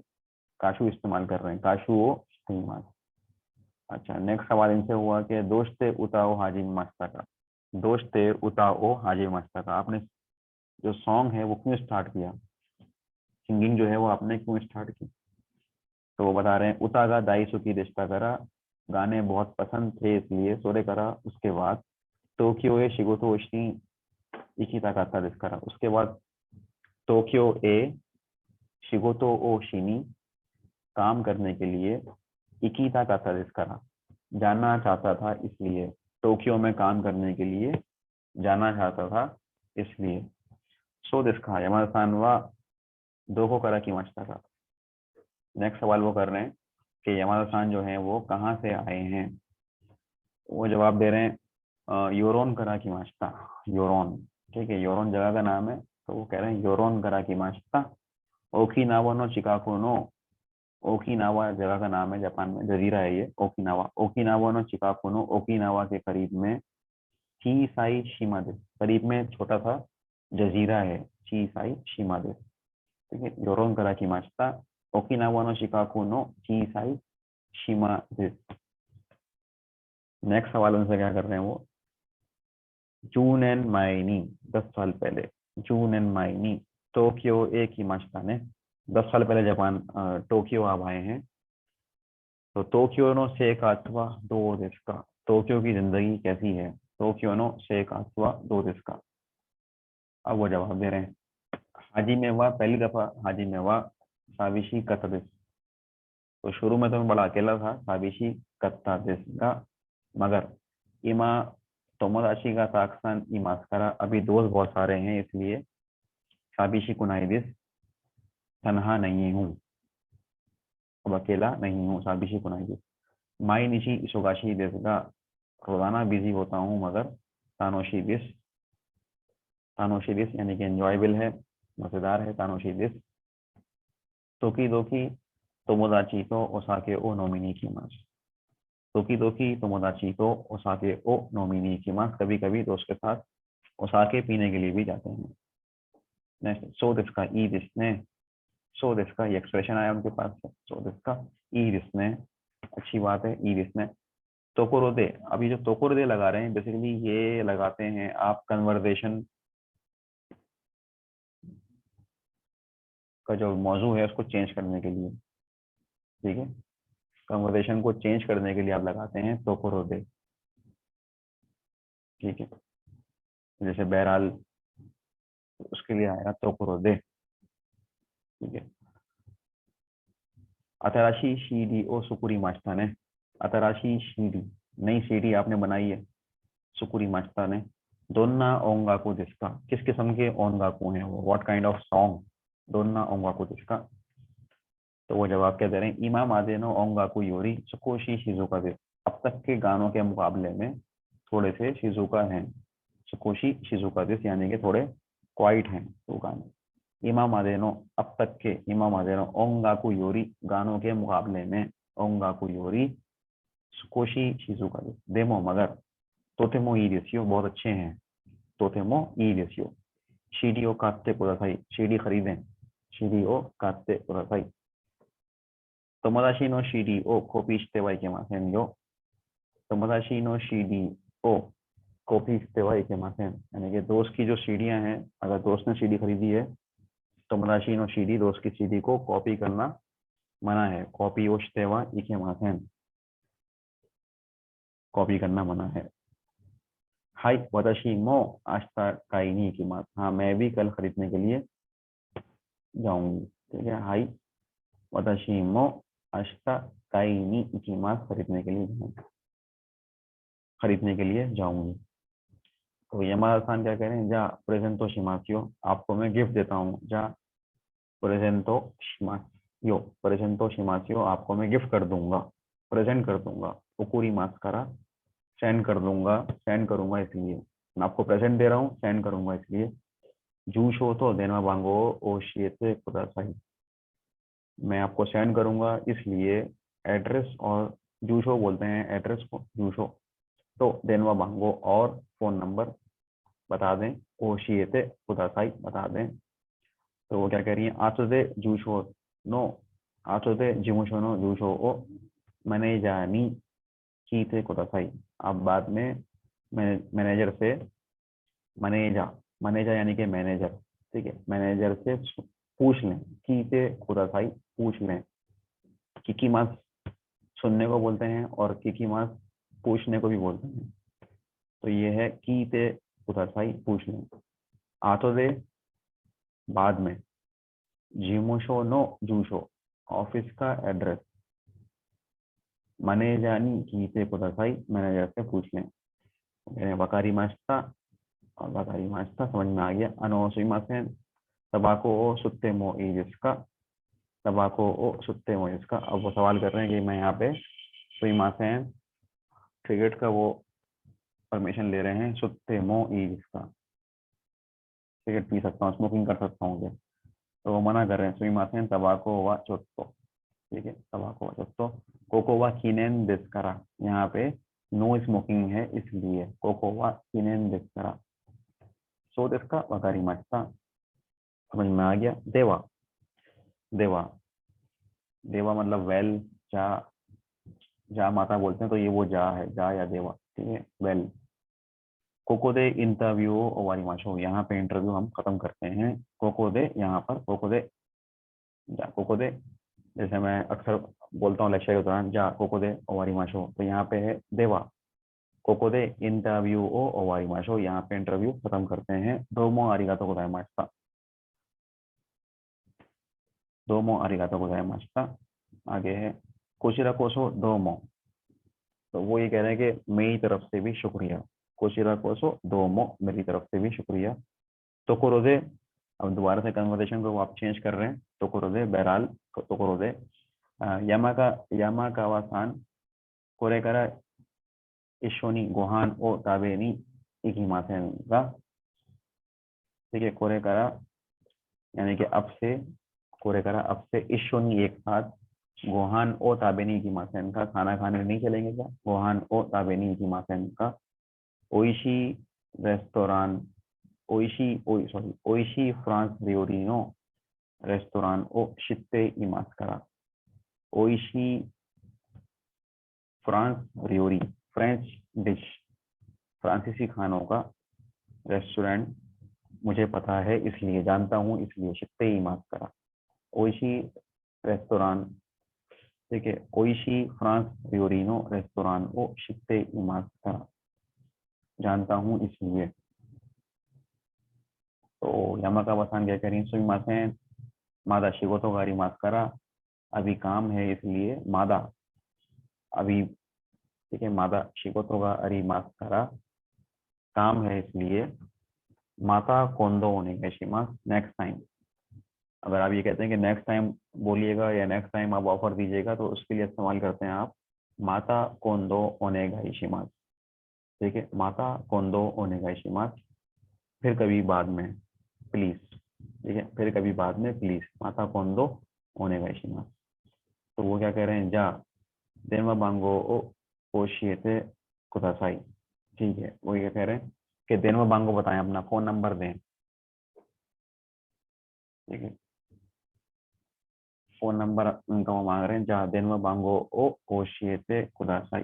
काशु इस्तेमाल कर रहे हैं, काशु वो शिमास। अच्छा, नेक्स्ट सवाल इनसे हुआ कि दोस्ते उताओ हाजी मास्ता का, दोस्ते उताओ हाजी मास्ता का, आपने जो सॉन्ग है वो क्यों स्टार्ट किया, सिंगिंग जो है वो आपने क्यों स्टार्ट की। तो वो बता रहे हैं उता का दाई सुखी रिश्ता करा, गाने बहुत पसंद थे इसलिए सोरे करा, उसके बाद टोक्यो ए शिगोतो ओशी इकिता काता दिस करा, उसके बाद टोक्यो ए शिगोतो ओ शिनी, काम करने के लिए, इकिता काता दिस करा, जाना चाहता था इसलिए, टोक्यो में काम करने के लिए जाना चाहता था इसलिए। सो दिस का यामादा सान वा दो को करा की मास्ता का। नेक्स्ट सवाल वो कर रहे हैं कि यामादा सान जो है वो कहाँ से आए हैं। वो जवाब दे रहे हैं योरोन करा की मास्ता, योरोन, ठीक है। योरोन जगह का नाम है, तो वो कह रहे हैं योरोन करा की मास्ता ओकिनावा नो चिकागो नो, ओकिनावा जगह का नाम है, जापान में जजीरा है ये ओकिनावा, ओकिनावा नो चिकागो नो, ओकिनावा के करीब में चीसाई शिमा देश, करीब में छोटा सा जजीरा है चीसाई शिमा देश, ठीक है। योरोन करा की मास्ता ओकिनावा नो चिकागो नो चीसाई शिमा देश। नेक्स्ट सवाल उनसे क्या कर रहे हैं वो, जून एंड माइनी 10 साल पहले, जून एंड माइनी टोक्यो एक ही मास्ता ने 10 साल पहले जापान टोक्यो आप आए हैं। तो टोक्यो नो सेकात्वा दो देश का, टोक्यो की जिंदगी कैसी है, टोक्यो नो सेकात्वा दो देश का। अब वो जवाब दे रहे हैं हाजी मेवा पहली दफा हाजी मेवा साविशी कत्ता, तो शुरू में तो मैं बड़ा अकेला था साबिशी कत्ता का, मगर इमा तोमोदाची का ताकसान इमास्करा, अभी दोस्त बहुत सारे हैं इसलिए साबिशी कुनाइदिस तनहा नहीं हूँ, अब अकेला नहीं हूँ, साबिशी कुनाइदिस। माई निशी इशोगाशी दिस का, रोजाना बिजी होता हूँ मगर तानोशी दिस, तानोशी दिस यानी कि एंजॉयबल है, मजेदार है तानोशी दिस। तोकी दोकी तोमोदाची तो ओसाके ओ नोमिनी की मास, दोकी दोकी तोमोदाची तो ओसाके ओ नोमिनी की मास, कभी कभी दोस्त के साथ ओसाके पीने के लिए भी जाते हैं। नेक्स्ट सो दिस का ई दिस ने, सो दिस का ये एक्सप्रेशन आया उनके पास से, सो दिस का ई दिस ने, अच्छी बात है ई दिस ने। तोकोरोदे, अभी जो तोकोरोदे लगा रहे हैं बेसिकली ये लगाते हैं आप कन्वर्सेशन का जो मौजू है उसको चेंज करने के लिए, ठीक है। कन्वर्सेशन को चेंज करने के लिए आप लगाते हैं तोकोरोदे। ठीक है, जैसे बहरहाल उसके लिए आएगा तोकुरोदे। ठीक है, अतराशी शीडी ओ सुकुरी मास्ता ने, अतराशी शीडी, नई सीढ़ी आपने बनाई है, सुकुरी मास्ता ने, दोन्ना ओंगाकू जिसका, किस किस्म के ओंगाकू हैं वो, व्हाट काइंड ऑफ सॉन्ग, दोन्ना ओंगाकू जिसका। तो वो जवाब क्या दे रहे हैं, इमा मादेनो ओंगाकू योरी सुकोशी शिजुका दे, अब तक के गानों के मुकाबले में थोड़े से शिजुका हैं, सुकोशी शिजुका दिस यानी कि थोड़े क्वाइट हैं वो गाने। इमा मादेनो, अब तक के, इमा मादेनो ओंगाकू योरी, गानों के मुकाबले में, ओंगाकू योरी सुकोशी शिजुका दिस, देमो मगर, तोतेमो ई देसियो, बहुत अच्छे हैं, तोतेमो ई देसियो, सीडी ओ कात्ते कुदासाई, सीडी खरीदें, सीडी ओ कात्ते कुदासाई। तोमोदाशी नो सीडी ओ कॉपी शिते वाई के मासेन यो, तोमोदाशी नो सीडी ओ कॉपी शिते वाई के मासेन, यानी कि दोस्त की जो सीढ़ियां हैं, अगर दोस्त ने सीडी खरीदी है, तोमोदाशी नो सीडी, दोस्त की सीडी को कॉपी करना मना है, कॉपी ओ शिते वा इके मासेन, कॉपी करना मना है। हाई वताशी मो आस्ता काइनी की मात, हाँ मैं भी कल खरीदने के लिए जाऊंगी। ठीक है, हाई वताशी मो आस्ता काइनी इकिमास, खरीदने के लिए जाऊंगी। तो यमादा सान क्या कह रहे हैं, जा प्रेजेंटो शिमासियो, आपको मैं गिफ्ट देता हूँ, जा प्रेजेंटो शिमासियो, प्रेजेंटो शिमासियो, आपको मैं गिफ्ट कर दूंगा, प्रेजेंट कर दूंगा, उकुरी मास्कारा, सेंड कर दूंगा, सेंड करूंगा इसलिए, मैं आपको प्रेजेंट दे रहा हूँ, सेंड करूंगा इसलिए। जूशो तो देना बांगो ओशिएते कुदासाई, मैं आपको सेंड करूंगा इसलिए, एड्रेस, और जूशो बोलते हैं एड्रेस को, जूशो, तो देनवा बांगो और फोन नंबर बता दें, ओशिएते कुदासाई, बता दें। तो वो क्या कह रही है, आचोदे जूशो नो, आचोदे जिमुशो नो जूशो ओ मैंने जानी कीते कुदासाई, आप बाद में मैनेजर से, मैनेजा, मैनेजा यानी कि मैनेजर, ठीक है, मैनेजर से पूछ लें, कीते कुदासाई, पूछ लें, किकीमास सुनने को बोलते हैं और किकीमास पूछने को भी बोलते हैं। तो ये है कीते कुदासाई, पूछ लें, आचोदे बाद में, जिमुशो नो जूशो, ऑफिस का एड्रेस, मैनेजानी कीते कुदासाई, मैनेजर से पूछ लें। वकारी मास्ता, और वकारी मास्ता समझ में आ गया। अनोसुइमासेन, तबाको ओ सुत्ते मो ई जिसका, तबाको ओ सुत्ते मो जिसका। अब वो सवाल कर रहे हैं कि मैं यहाँ पे सुइमासेन सिगरेट का वो परमिशन ले रहे हैं, सुत्ते मो ई जिसका, सिगरेट पी सकता हूँ, स्मोकिंग कर सकता हूँ क्या, तो वो मना कर रहे हैं, सुइमासेन तबाको व चोत्तो, ठीक है, तबाको व चोत्तो। कोकोवा किनेन दिस्करा, यहाँ पे नो स्मोकिंग है इसलिए, कोकोवा किनेन दिस्करा, सो दिस्का वकारी मास्ता, समझ में आ गया। देवा, देवा, देवा मतलब वेल, जा, जा माता बोलते हैं, तो ये वो जा है, जा या देवा, ठीक है, वेल। कोकोदे इंटरव्यू ओवारी माशो, यहाँ पे इंटरव्यू हम खत्म करते हैं। कोकोदे, यहाँ पर कोकोदे, जा कोकोदे, जैसे मैं अक्सर बोलता हूँ लेक्चर के दौरान, जा कोकोदे ओवारी माशो, तो यहाँ पे है देवा, कोकोदे इंटरव्यू ओ ओवारी माशो, यहाँ पे इंटरव्यू खत्म करते हैं। दोमो आरिगातो गोजाइमासिता, दोमो आरिगातो गोजाइमासिता। आगे है कोशिरा कोसो दोमो, तो वो ये कह रहे हैं कि मेरी तरफ से भी शुक्रिया, कोशिरा कोसो दोमो, मेरी तरफ से भी शुक्रिया। तोकोरोदे, अब दोबारा से कन्वर्सेशन को आप चेंज कर रहे हैं, तोकोरोदे, बहरहाल तोकोरोदे, यामाकावा-सान, कोरेकारा इशोनी गोहान ओ ताबेनी इकिमासेन का, ठीक है, कोरेकारा यानी कि अब से, कोरेकारा अब से, इशोनी एक साथ, गोहान ओ ताबेनी इकिमासेन का, खाना खाने नहीं चलेंगे क्या, गोहान ओ ताबेनी इकिमासेन का। ओइशी रेस्टोरान, ओइशी, सॉरी, ओइशी फ्रांस रियोरिनो रेस्टोरान ओ शित्ते इमास्करा, ओइशी फ्रांस रियोरी, फ्रेंच डिश, फ्रांसीसी खानों का रेस्टोरेंट मुझे पता है इसलिए, जानता हूँ इसलिए, शित्ते इमास्करा, ओइशी रेस्टोरान, ठीक है, ओइशी फ्रांस रियोरिनो रेस्टोरान ओ शित्ते इमास्करा। जानता हूँ इसलिए। तो यामाकावा-सान क्या कह रही है, सुमिमासेन मादा शिगोतो गारी मास करा, अभी काम है इसलिए मादा, अभी ठीक है, मादा शिगोतो गा अरी मास करा, काम है इसलिए माता कोंदो होने का शिमास नेक्स्ट टाइम। अगर आप ये कहते हैं कि नेक्स्ट टाइम बोलिएगा या नेक्स्ट टाइम आप ऑफर दीजिएगा, तो उसके लिए इस्तेमाल करते हैं आप माता कोंदो ओनेगा इशिमास। ठीक है, माता कोंदो ओनेगा इशिमास, फिर कभी बाद में प्लीज। ठीक है, फिर कभी बाद में प्लीज, माता कोंदो ओनेगा इशिमास। तो वो क्या कह रहे हैं, जा देनवा बांगो ओ ओशिएते कुदासाई। ठीक है, वो ये कह रहे हैं कि देनवा बांगो बताएं, अपना फोन नंबर दें। ठीक है, फोन नंबर उनका वो मांग रहे हैं, जहाँ देनवा बांगो ओ ओशिएते कुदासाई।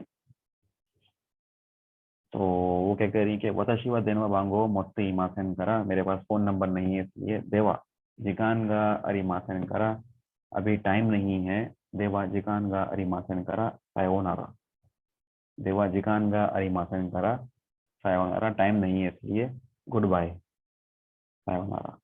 तो वो क्या कह रही है कि वताशी वा देनवा बांगो मोत्ते इमासेन करा, मेरे पास फोन नंबर नहीं है इसलिए देवा जिकान गा अरिमासेन करा, अभी टाइम नहीं है, देवा जिकान गा अरिमासेन करा सायोनारा, देवा जिकान गा अरिमासेन करा सायोनारा, टाइम नहीं है इसलिए गुड बाय, सायोनारा।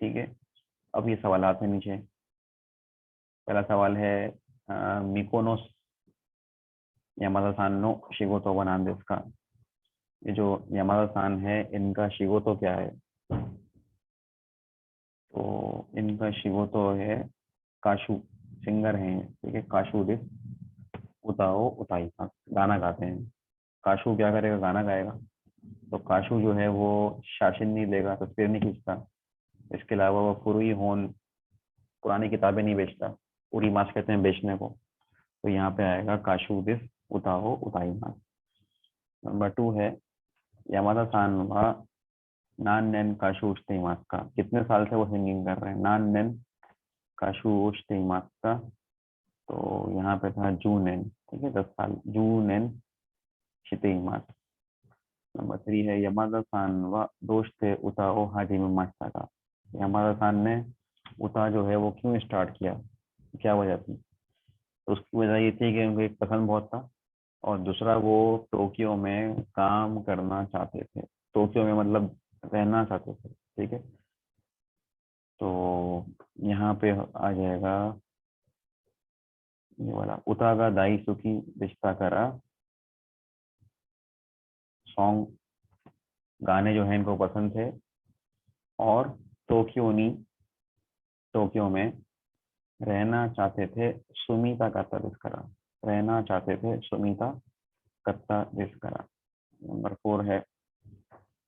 ठीक है, अब ये सवाल आते हैं नीचे। पहला सवाल है मिकोनोस यामादा सान नो शिगोतो वा नाम देsu का। ये जो यामादा सान है, इनका शिगोतो क्या है? तो इनका शिगोतो है काशु, सिंगर हैं। ठीक है, काशु डिस उताओ उताई, गाना गाते हैं। काशु क्या करेगा, गाना गाएगा। तो काशु जो है वो शासन नहीं देगा, तस्वीर नहीं खींचता। इसके अलावा वो पूरी होन पुरानी किताबें नहीं बेचता, पूरी मास कहते हैं बेचने को। तो यहाँ पे आएगा काशु दिस उताओ उताई मास। नंबर 2 है यामादा सान वा नान नेन काशु उश्ते मास का, कितने साल से वो सिंगिंग कर रहे हैं, नान नेन काशु उश्ते मास का। तो यहाँ पे था जूनेन। ठीक है, 10 साल, जूनेन शिते मास। नंबर 3 है यमादा सान वा दोस्ते उताओ हाजिमे मास्ता का, यमादा सान ने उता जो है वो क्यों स्टार्ट किया, क्या वजह थी? तो उसकी वजह ये थी कि उनको एक पसंद बहुत था, और दूसरा वो टोक्यो में काम करना चाहते थे, टोक्यो में मतलब रहना चाहते थे। ठीक है, तो यहाँ पे आ जाएगा ये वाला उतागा दाई सुखी रिश्ता करा। सॉन्ग, गाने जो हैं इनको पसंद थे, और टोक्यो नी टोक्यो में रहना चाहते थे, सुमिता कत्ता दिस्करा, रहना चाहते थे सुमिता कत्ता दिस्करा। नंबर 4 है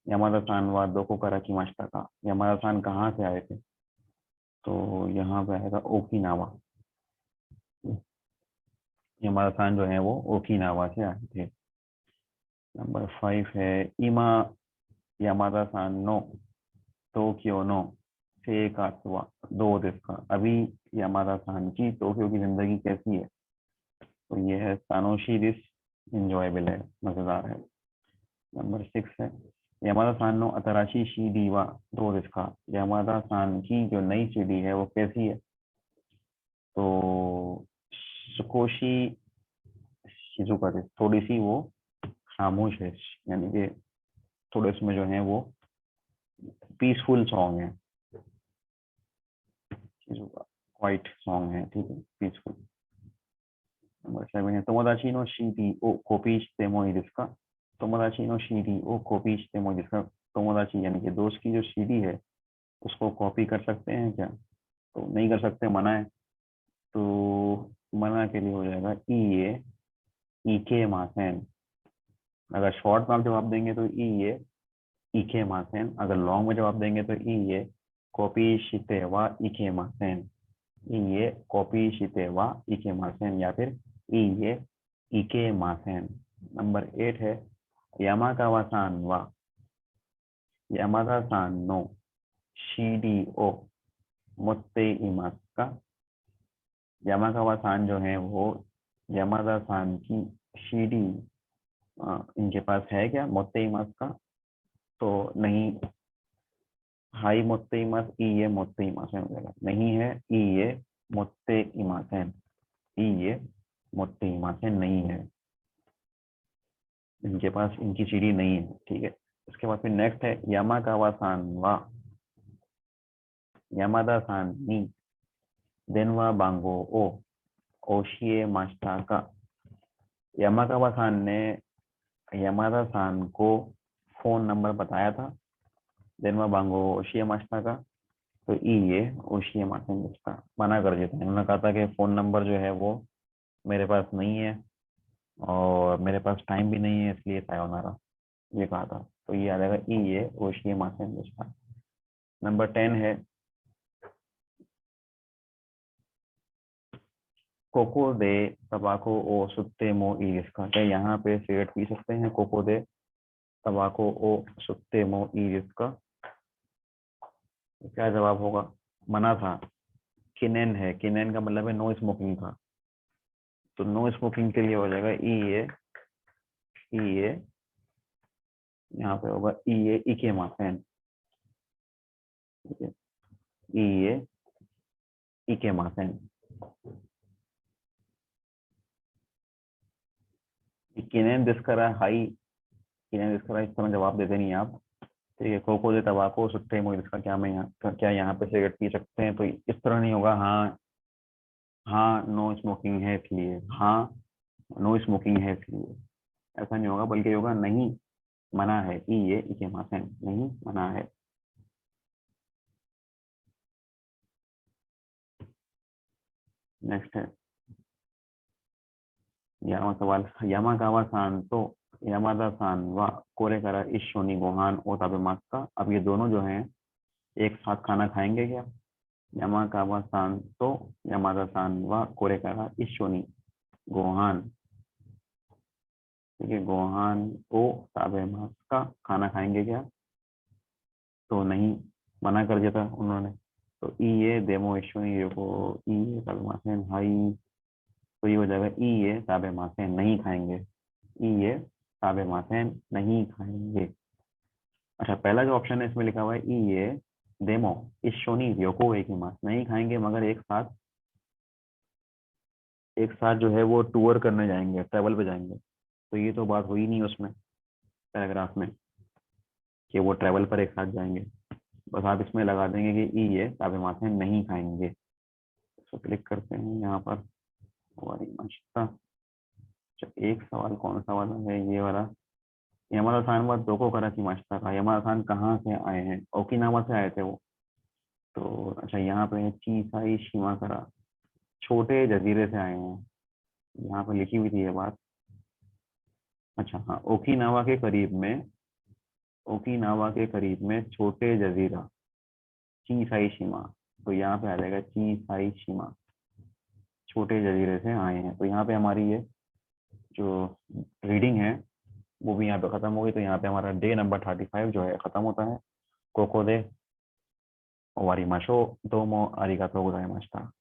यामादा सान वा दोको करा की मास्टा का, यामादा सान कहाँ से आए थे? तो यहाँ पे आएगा ओकिनावा, यामादा सान जो है वो ओकिनावा से आए थे। नंबर 5 है इमा यामादा सान नो टोक्यो नो सेकात्वा दो दिस्का, अभी यामादा सान की टोक्यो की जिंदगी कैसी है? तो ये है सानोशी दिस, इंजॉयबल है, मजेदार है। नंबर 6 है यामादा सान नो अतराशी सीडी वा दो दिस्का, यामादा सान की जो नई सीडी है वो कैसी है? तो सुकोशी शिजुका दिस, थोड़ी सी वो खामोश है, यानी कि थोड़े उसमें जो है वो पीसफुल सॉन्ग है, शिजुका क्वाइट सॉन्ग है। ठीक है, पीसफुल। नंबर 7 है तोमोदाची नो सीडी ओ कॉपी शिते मोई desu का, तोमोदाची नो सीडी ओ कॉपी शिते मोई desu का, तोमोदाची यानी कि दोस्त की जो सीडी है उसको कॉपी कर सकते हैं क्या? तो नहीं कर सकते, मना है। तो मना के लिए हो जाएगा ई ए इके मासेन। अगर शॉर्ट में आप जवाब देंगे तो ई ए इके मासेन, अगर लॉन्ग में जवाब देंगे तो ई ए कॉपी शिते वा इके मासेन, ई ए कॉपी शिते वा इके मासेन, या फिर ई ए इके मासेन। नंबर 8 है यामाकावा सान वा यामादा सान नो शीडी ओ मुत्ते इमास का, यामाकावा सान जो है वो यामादा सान की शीडी इनके पास है क्या, मुत्ते इमास का? तो नहीं, हाई मोत्ते इमास ई ये मोत्ते इमासेन हो जाएगा, नहीं है ई ये मोत्ते इमासेन, ई ये मोत्ते इमासेन नहीं है, इनके पास इनकी सीढ़ी नहीं है। ठीक है, उसके बाद फिर नेक्स्ट है यामाकावा सान वा यामादा सान नी देनवा बांगो ओ ओशिए मास्टा का। यामाकावा सान ने यामादा सान को फोन नंबर बताया था, देनवा बांगो ओशिए मास्टा का, तो ई ये ओशिए मासेन का मना कर देता है। उन्होंने कहा था कि फ़ोन नंबर जो है वो मेरे पास नहीं है और मेरे पास टाइम भी नहीं है, इसलिए सायोनारा ये कहा था। तो ये आ जाएगा ई ये ओशिए मासेन का। नंबर 10 है कोको दे तबाको ओ सुत्ते मो ई रिस्का। क्या यहाँ पे सिगरेट पी सकते हैं? कोको दे तबाको ओ सुत्ते मो ई रिस्का, क्या जवाब होगा? मना था। किनेन है, किनेन का मतलब है नो स्मोकिंग था, तो नो स्मोकिंग के लिए हो जाएगा ई ए यहाँ पे होगा ई ए इके मासेन, ठीक है, ई ए इके मासेन। किनेन दिस्करा हाई, किनेन दिस्करा इस तरह जवाब देते नहीं आप। ठीक है, कोको दे तबाको सुट्टे मोई इसका क्या मैं यहाँ क्या यहाँ पे सिगरेट पी सकते हैं, तो इस तरह नहीं होगा। हाँ हाँ नो स्मोकिंग है इसलिए, हाँ नो स्मोकिंग है इसलिए, ऐसा नहीं होगा, बल्कि होगा नहीं मना है, ई ये इके मासेन नहीं मना है। नेक्स्ट है ग्यारहवां सवाल, यामागावा सान तो यामादा सान व कोरे करा इस शोनी गोहान ओ ताबे मास्का। अब ये दोनों जो हैं एक साथ खाना खाएंगे क्या? यामागावा सान तो यामादा सान व कोरे करा इस शोनी गोहान, ठीक है, गोहान ओ ताबे मास्का खाना खाएंगे क्या? तो नहीं, मना कर दिया था उन्होंने। तो ई ये देमो ईश्वनी को ई ये ताबे मासेन हाई, तो ये हो जाएगा ई ये ताबे मासेन नहीं खाएंगे, ई ये ताबे मासेन नहीं खाएंगे। अच्छा, पहला जो ऑप्शन है इसमें लिखा हुआ है ई ये डेमो इशोनी योको एक ही मास नहीं खाएंगे, मगर एक साथ जो है वो टूर करने जाएंगे, ट्रैवल पे जाएंगे। तो ये तो बात हुई नहीं उसमें पैराग्राफ में कि वो ट्रैवल पर एक साथ जाएंगे। बस आप इसमें लगा देंगे कि ई ये ताबे मासेन नहीं खाएंगे। तो क्लिक करते हैं यहाँ पर हमारी नाश्ता। अच्छा, एक सवाल कौन सा वाला है ये वाला, यमादा खान बात दो को करा की माश्ता का। यमादा खान कहाँ से आए हैं? ओकिनावा से आए थे वो। तो अच्छा, यहाँ पे है चीसाई शिमा करा, छोटे जजीरे से आए हैं, यहाँ पे लिखी हुई थी ये बात। अच्छा हाँ, ओकिनावा के करीब में छोटे जजीरा चीसाई शिमा, तो यहाँ पे आ जाएगा चीसाई शिमा, छोटे जजीरे से आए हैं। तो यहाँ पे हमारी ये जो रीडिंग है वो भी यहाँ पे खत्म हो गई। तो यहाँ पे हमारा डे नंबर 35 जो है खत्म होता है। कोको दे ओवारी माशो दोमो आरिगातो गोजाइमाशिता।